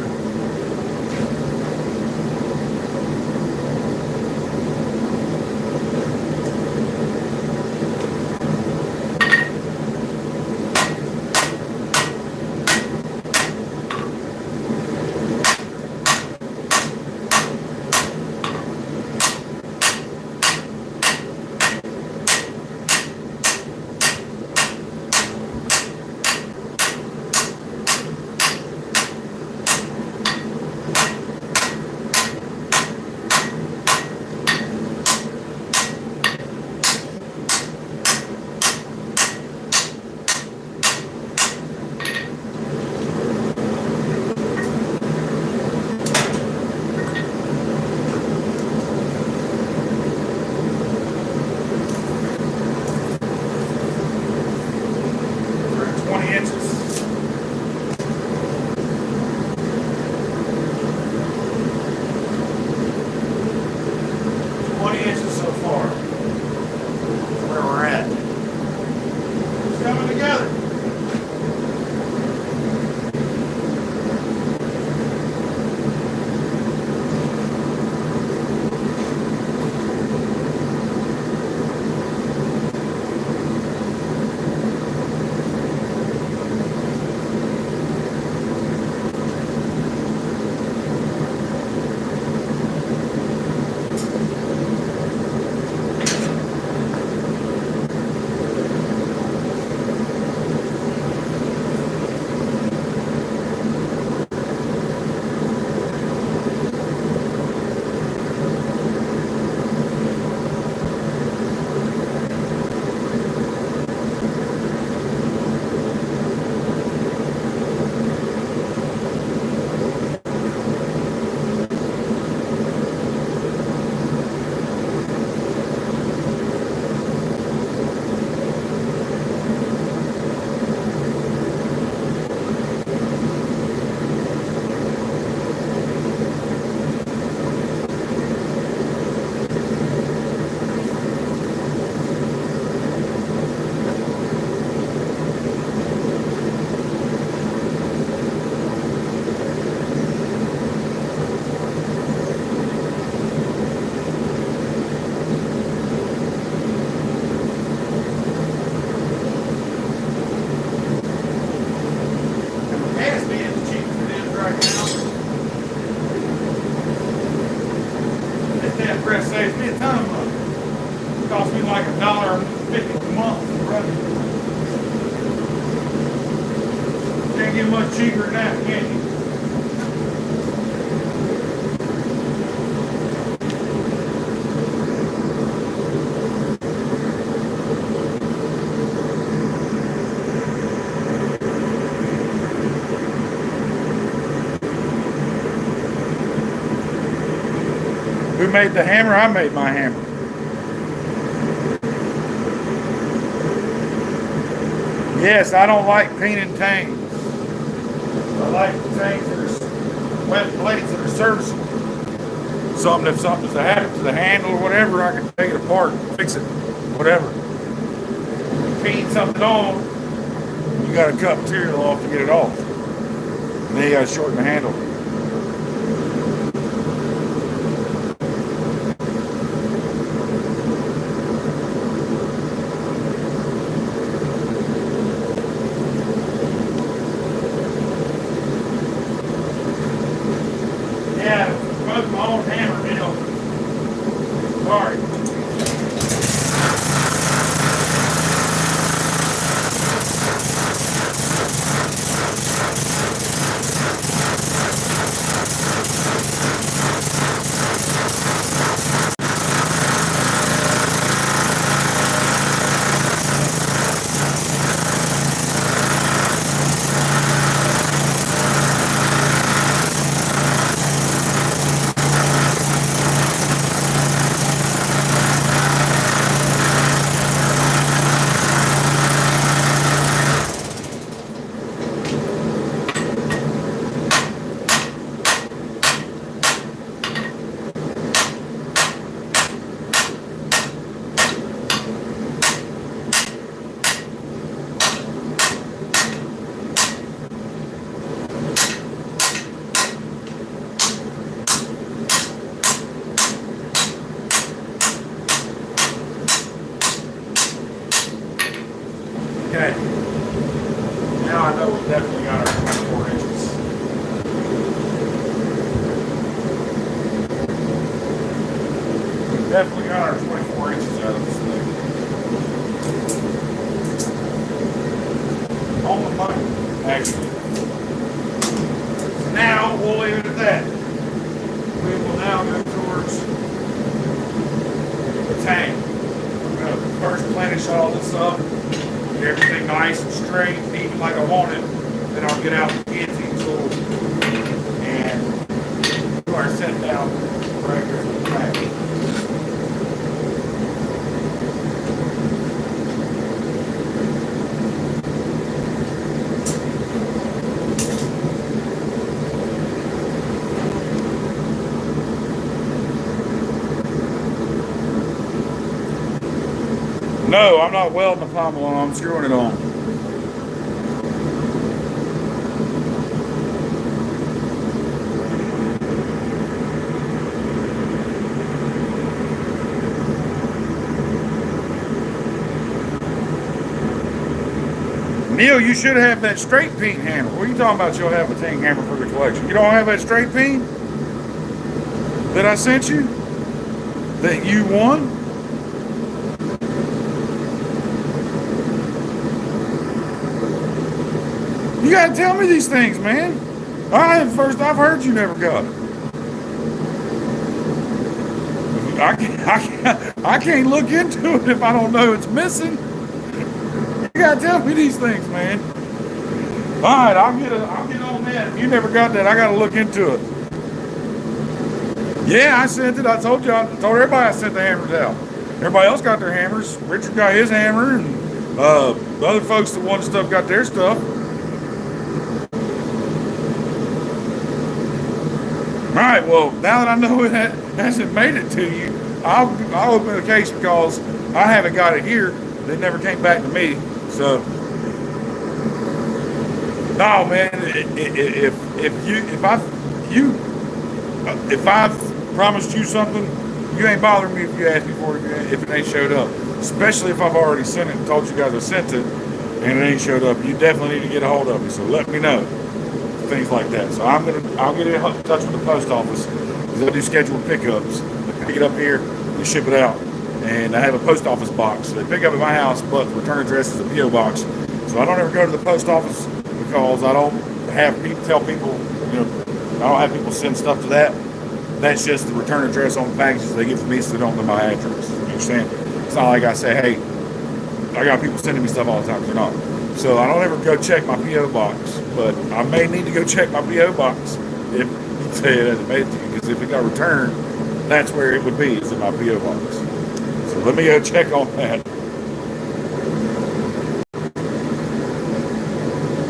Press saves me a ton of money. It costs me like $1.50 a month for running. Can't get much cheaper than that, can you? Who made the hammer? I made my hammer. Yes, I don't like painted tanks. I like tanks that are wet plates that are serviceable. If something's to happen to the handle or whatever, I can take it apart, fix it, whatever. You paint something on, you got to cut material off to get it off. And then you got to shorten the handle. Okay. Now I know we definitely got our 24 inches. We definitely got our 24 inches out of this thing. On the money, actually. So now we'll leave it at that. We will now go towards the tank. I'm going to first planish all this up, get everything nice and straight, even like I want it. Then I'll get out the guillotine tool and do our set down right here for the tank. No, I'm not welding the pommel on, I'm screwing it on. Neil, you should have that straight peen hammer. What are you talking about? You'll have a ting hammer for the collection. You don't have that straight peen that I sent you? That you won? You gotta tell me these things, man. I've heard you never got it. I can't look into it if I don't know it's missing. You gotta tell me these things, man. All right, I'll get on that. If you never got that, I gotta look into it. Yeah, I sent it. I told everybody I sent the hammers out. Everybody else got their hammers. Richard got his hammer, and the other folks that wanted stuff got their stuff. All right, well, now that I know it hasn't made it to you, I'll open the case because I haven't got it here. They never came back to me. So, no, man. If I've promised you something, you ain't bothering me if you ask me for it if it ain't showed up. Especially if I've already sent it and told you guys I sent it and it ain't showed up. You definitely need to get a hold of me. So let me know. Things like that. So I'll get in touch with the post office because they do scheduled pickups. They pick it up here, they ship it out, and I have a post office box. So they pick up at my house, but the return address is a PO box. So I don't ever go to the post office because I don't have people tell people, I don't have people send stuff to that. That's just the return address on the packages they get from me, so they don't know my address. You understand? It's not like I say, hey, I got people sending me stuff all the time. They're not. So I don't ever go check my PO box, but I may need to go check my PO box if you say it hasn't made it to you, because if it got returned, that's where it would be, is in my PO box. So let me go check on that.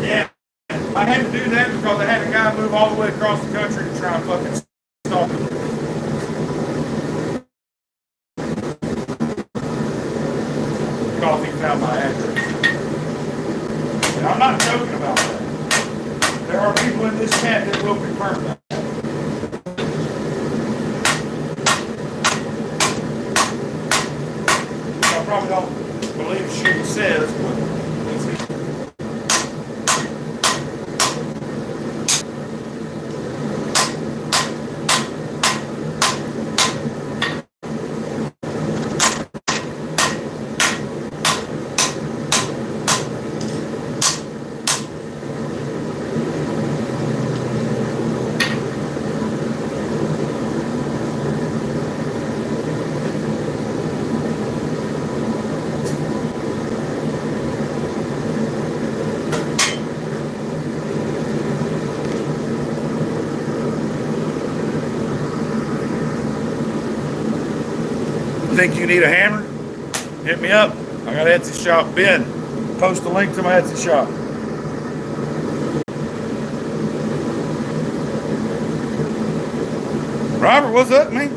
Yeah, I had to do that because I had a guy move all the way across the country to try and fucking stop it. Because he found my address. And I'm not joking about that. There are people in this chat that will confirm that. I probably don't believe shit says, but let's see. Think you need a hammer? Hit me up. I got an Etsy shop. Ben, post a link to my Etsy shop. Robert, what's up, man?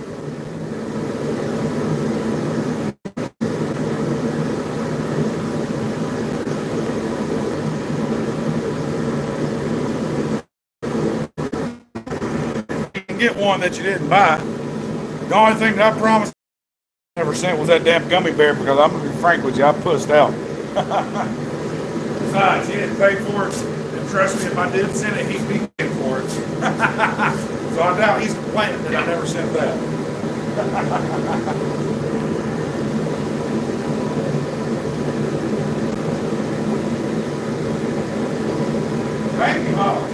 You can get one that you didn't buy. The only thing that I promised never sent was that damn gummy bear, because I'm gonna be frank with you, I pussed out. Besides, he didn't pay for it. And trust me, if I did send it, he'd be paying for it. So I doubt he's complaining that I never sent that. Thank you, Mom.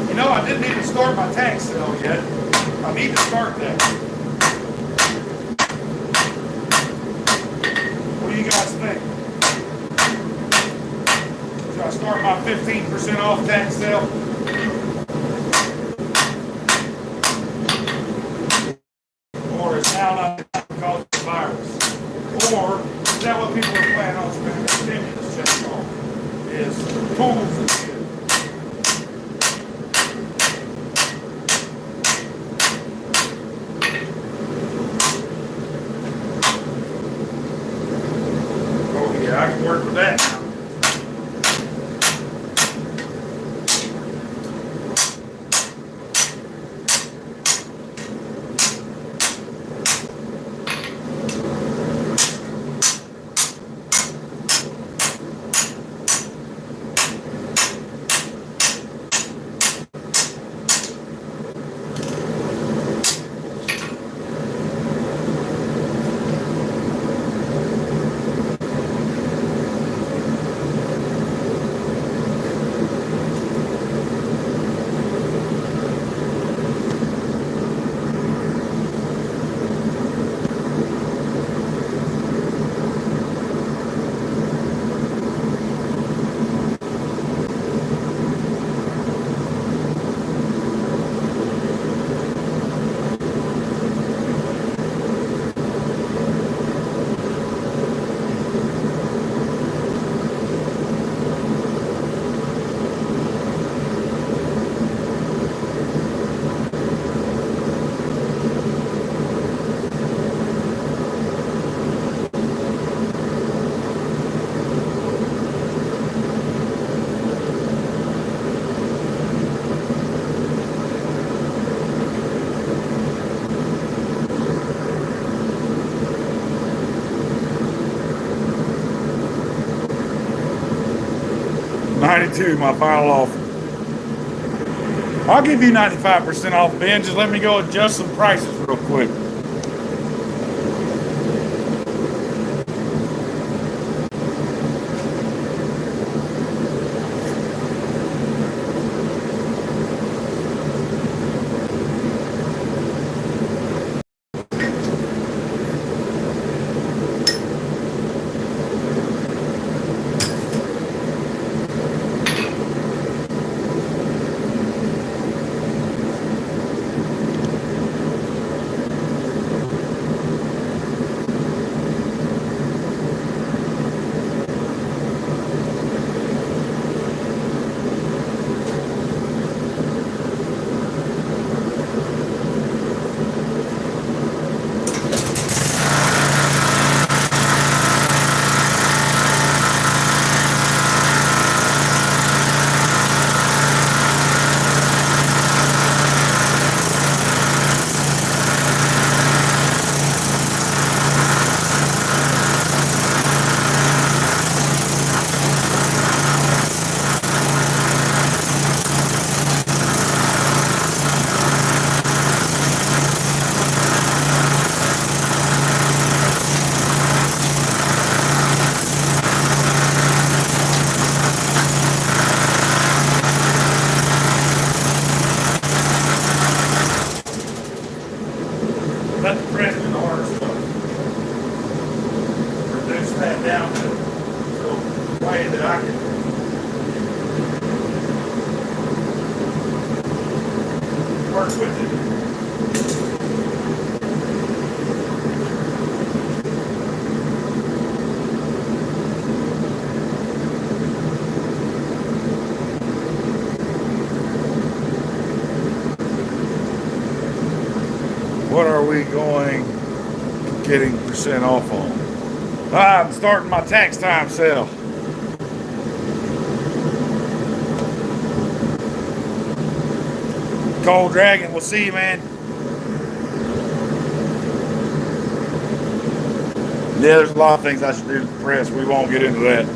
You know, I didn't even start my tank sale yet. I need to start that. What do you guys think? Should I start my 15% off tank sale? Or is now not because of the virus? Or is that what people are planning on spending their stimulus checks on? Is tools and shit. Oh yeah, I can work with that now. $92, my final offer. I'll give you 95% off, Ben. Just let me go adjust some prices real quick. Let the press do the hard stuff. Reduce that down to a way that I can work with it. What are we going getting percent off on? I'm starting my tax time sale. Cold Dragon, we'll see you, man. Yeah, there's a lot of things I should do to the press. We won't get into that.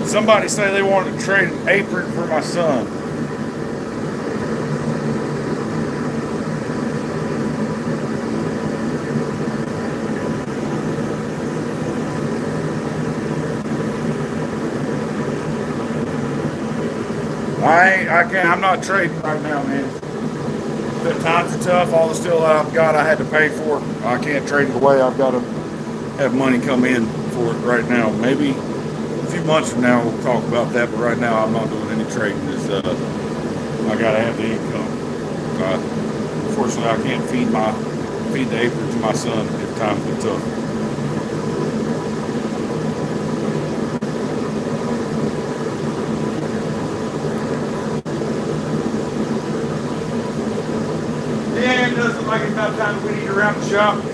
Somebody say they wanted to trade an apron for my son. I'm not trading right now, man. The times are tough. All the steel that I've got, I had to pay for. I can't trade it away. I've got to have money come in for it right now. Maybe a few months from now we'll talk about that, but right now I'm not doing any trading. I gotta have the income. Unfortunately, I can't feed the apron to my son if times get tough. Yeah, it does look like it's about time we need to wrap the shop.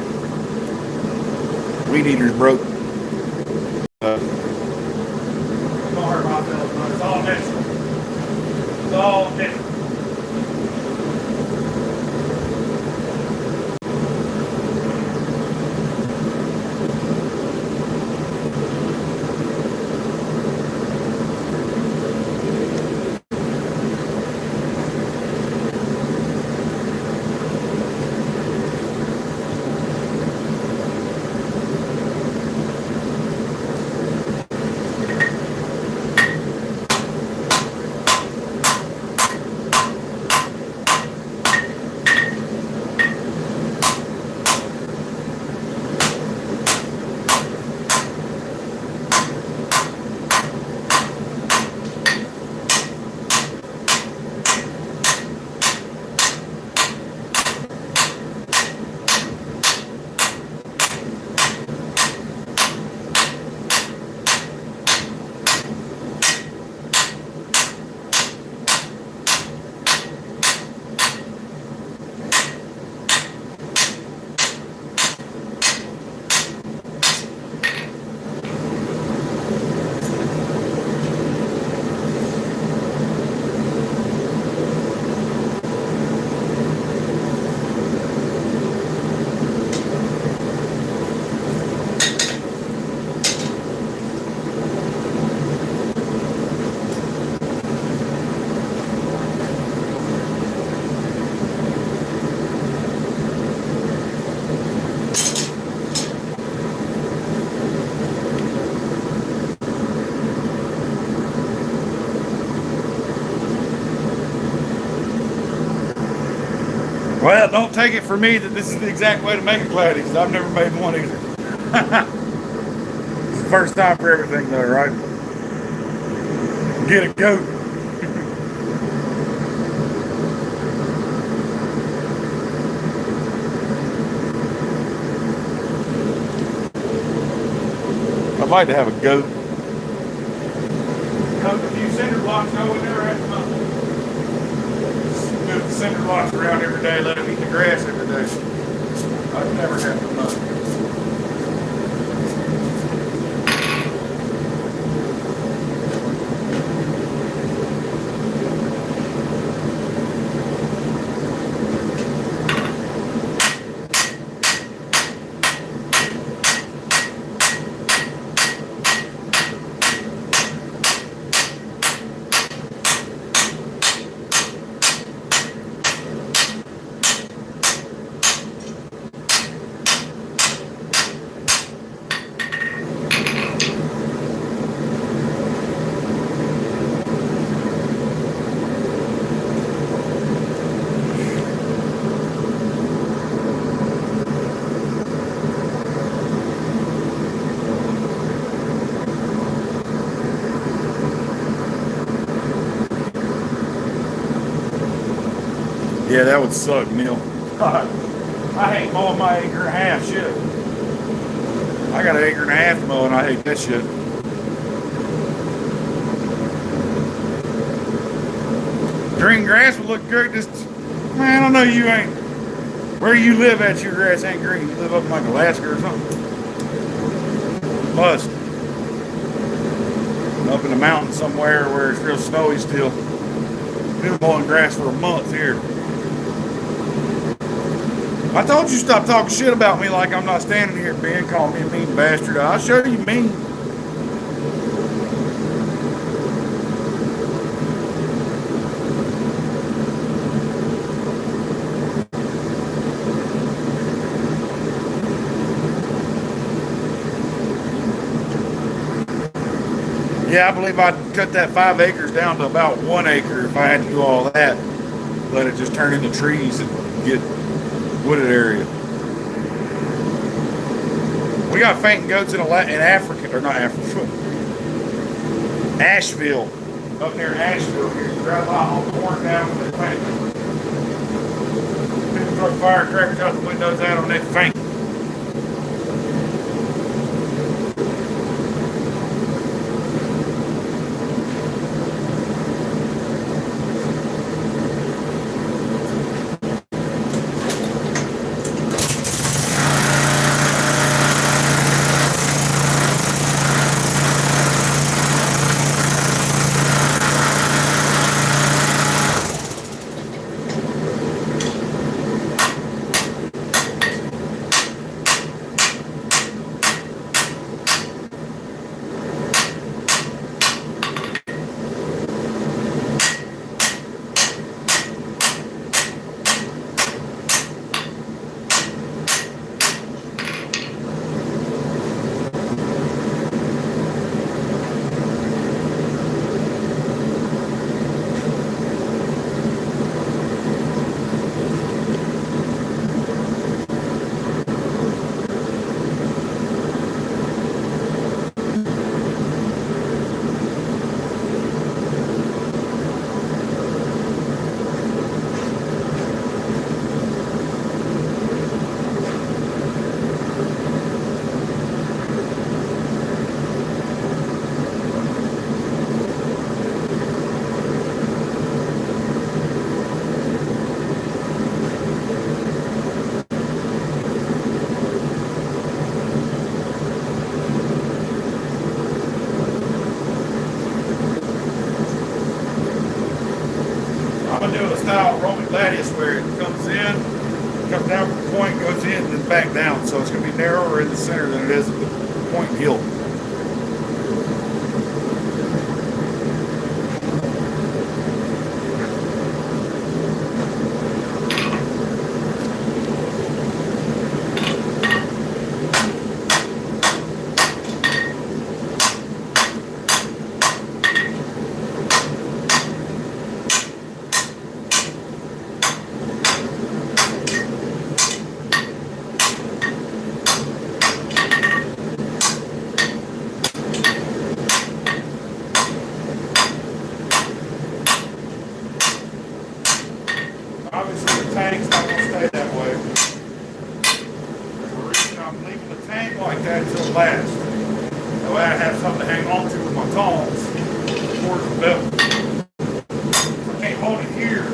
Weed eater's broke. It's all messy. It's all messy. Well, don't take it from me that this is the exact way to make a Gladius. I've never made one either. It's the first time for everything though, right? Get a goat. I'd like to have a goat. Cook a few cinder blocks, no, we never had to cinder blocks around every day, let them eat the grass every day. I've never had no money. Yeah, that would suck, Neil. God, I hate mowing my acre and a half shit. I got an acre and a half to mow and I hate that shit. Green grass would look great. Just, man, I know you ain't. Where you live at, your grass ain't green. You live up in like Alaska or something. Must. Up in the mountains somewhere where it's real snowy still. Been mowing grass for a month here. I told you stop talking shit about me like I'm not standing here, Ben, calling me a mean bastard. I'll show you mean. Yeah, I believe I'd cut that 5 acres down to about 1 acre if I had to do all that. Let it just turn into trees and get wooded area. We got fainting goats in Africa, or not Africa, Asheville. Up near Asheville here. You drive by on the horn down and they faint. People throw firecrackers out the windows out on that faint. A Gladius where it comes in, comes down from the point, goes in, and then back down. So it's going to be narrower in the center than it is at the point hill. Obviously the tank's not going to stay that way. There's a reason I'm leaving the tank like that until it lasts. That way I have something to hang on to with my tongs towards the belt. I can't hold it here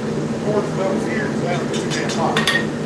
torch belts here because that don't get too damn hot.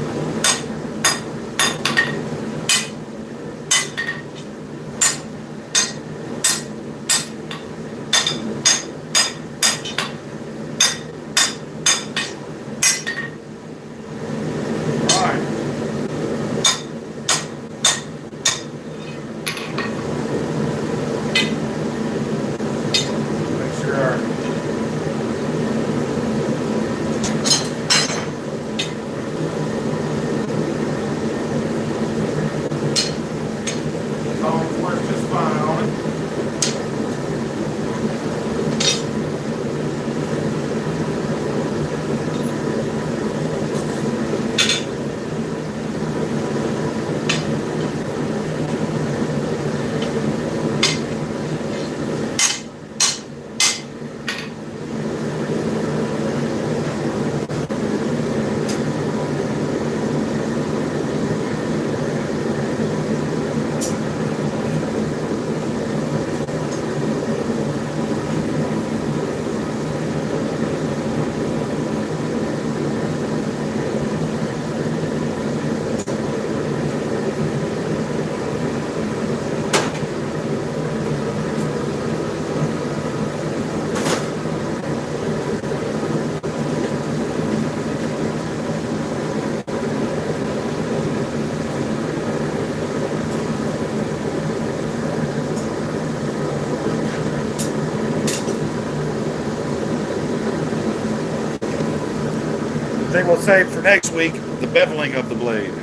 I think we'll save for next week the beveling of the blade.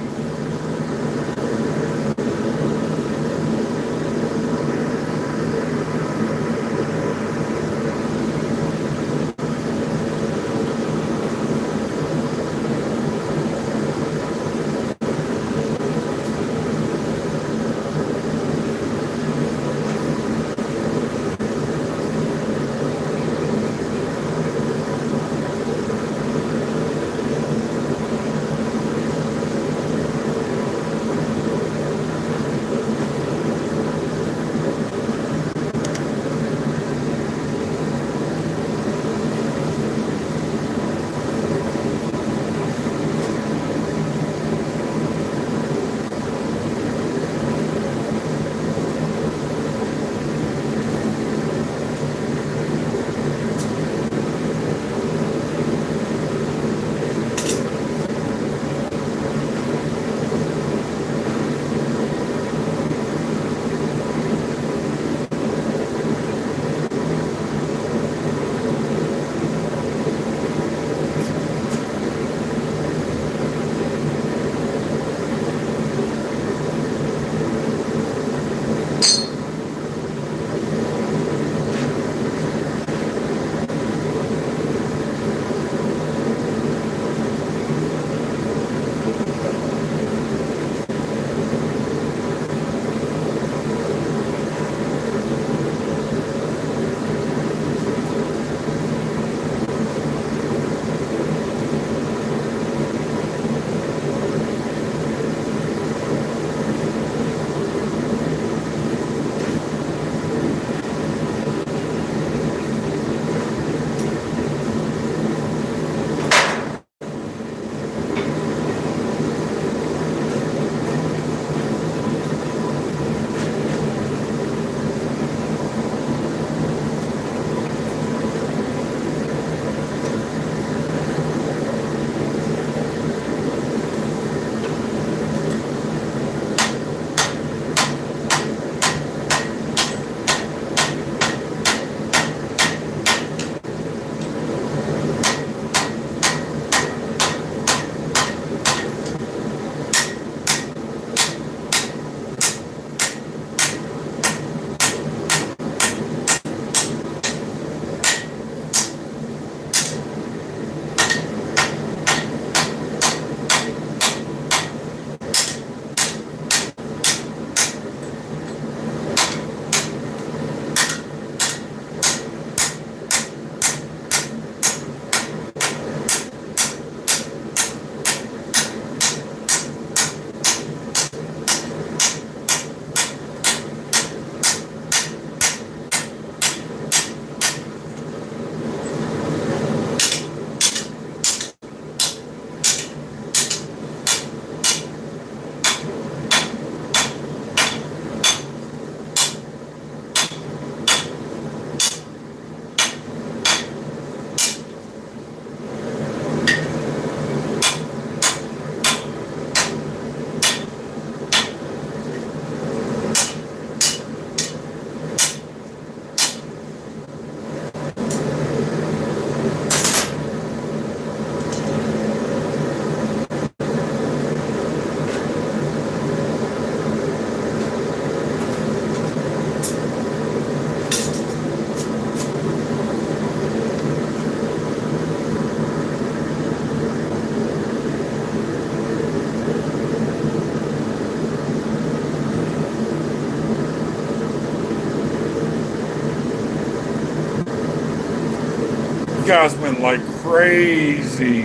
guys went like crazy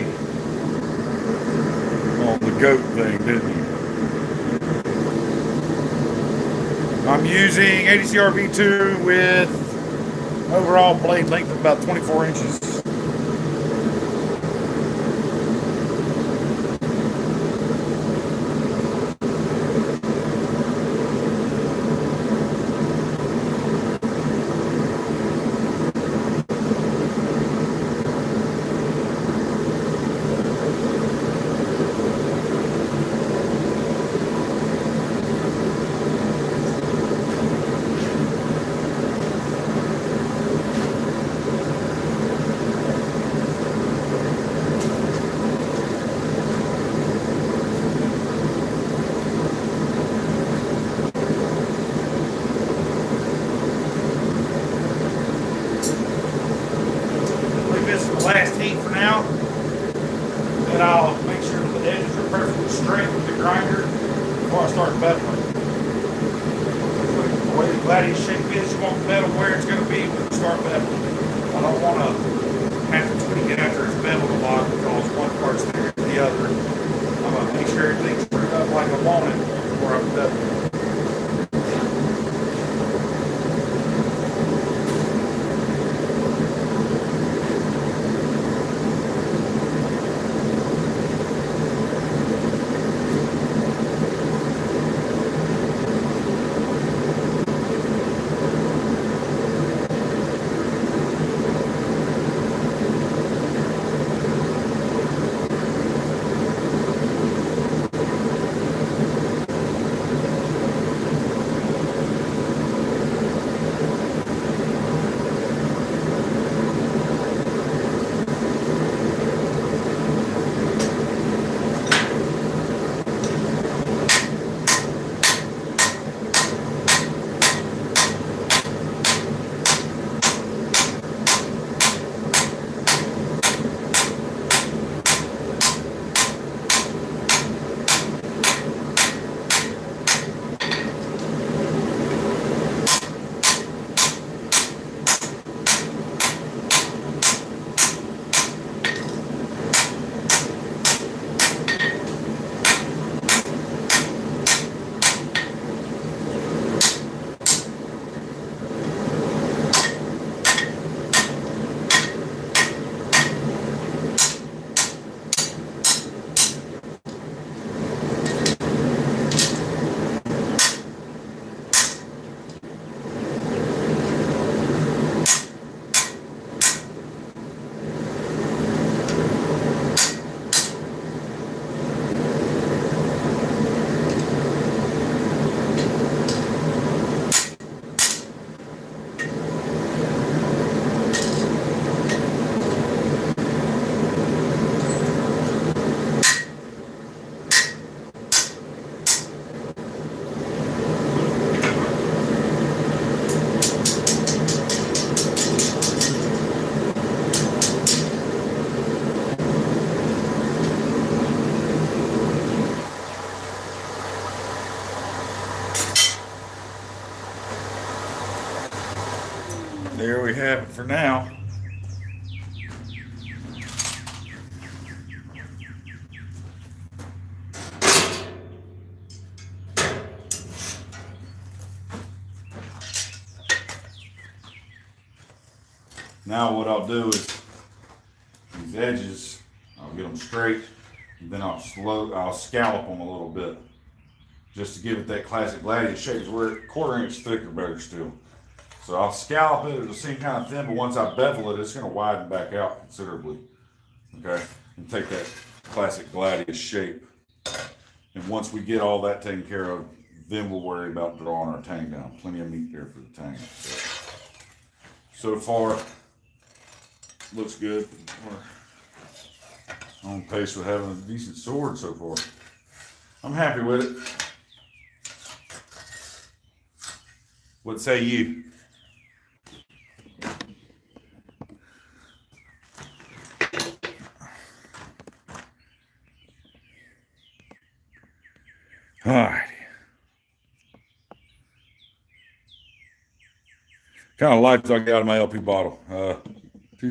on the goat thing, didn't you? I'm using ADCR V2 with overall blade length of about 24 inches. Last heat for now, and I'll make sure that the edges are perfectly straight with the grinder before I start beveling. The way the Gladius shape is, you want the metal where it's going to be when you start beveling. I don't want to have to tweak it after it's beveled a lot because one part's thicker than the other. I'm going to make sure everything's screwed up like I want it before I bevel. There we have it for now. Now what I'll do is these edges, I'll get them straight, and then I'll scallop them a little bit, just to give it that classic Gladius shape. We're a quarter inch thicker, better still. So I'll scallop it, it'll seem kind of thin, but once I bevel it, it's going to widen back out considerably. Okay, and take that classic Gladius shape. And once we get all that taken care of, then we'll worry about drawing our tang down. Plenty of meat there for the tang. So far, looks good. We're on pace with having a decent sword so far. I'm happy with it. What say you? All right. Kind of lights I got out of my LP bottle.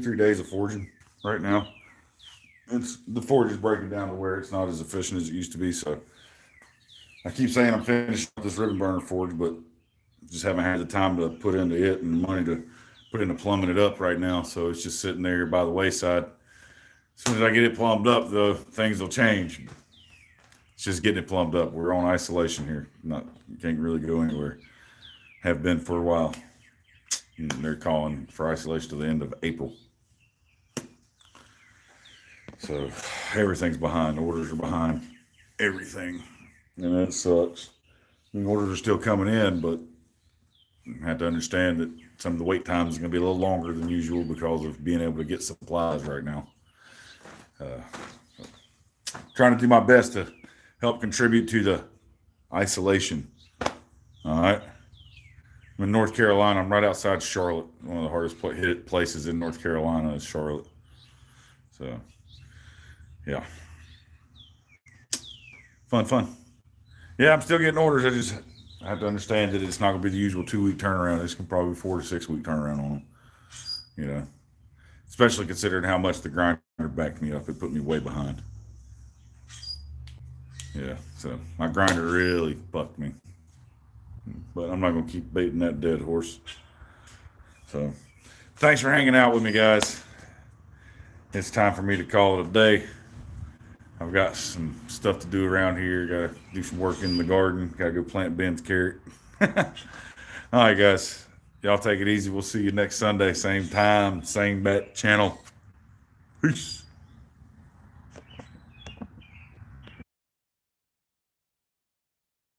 2-3 days of forging right now. The forge is breaking down to where it's not as efficient as it used to be. So I keep saying I'm finishing up this ribbon burner forge, but just haven't had the time to put into it and the money to put into plumbing it up right now. So it's just sitting there by the wayside. As soon as I get it plumbed up, though, things will change. It's just getting it plumbed up. We're on isolation here. Can't really go anywhere. Have been for a while. And they're calling for isolation to the end of April. So everything's behind. Orders are behind. Everything. And that sucks. Orders are still coming in, but you have to understand that some of the wait times is going to be a little longer than usual because of being able to get supplies right now. Trying to do my best to help contribute to the isolation. All right. I'm in North Carolina. I'm right outside Charlotte. One of the hardest hit places in North Carolina is Charlotte. So, yeah. Fun. Yeah, I'm still getting orders. I have to understand that it's not going to be the usual 2-week turnaround. It's going to probably be 4 to 6 week turnaround on them. You know, especially considering how much the grinder backed me up. It put me way behind. Yeah, so my grinder really fucked me. But I'm not going to keep baiting that dead horse. So, thanks for hanging out with me, guys. It's time for me to call it a day. I've got some stuff to do around here. Got to do some work in the garden. Got to go plant Ben's carrot. All right, guys. Y'all take it easy. We'll see you next Sunday. Same time, same bat channel. Peace.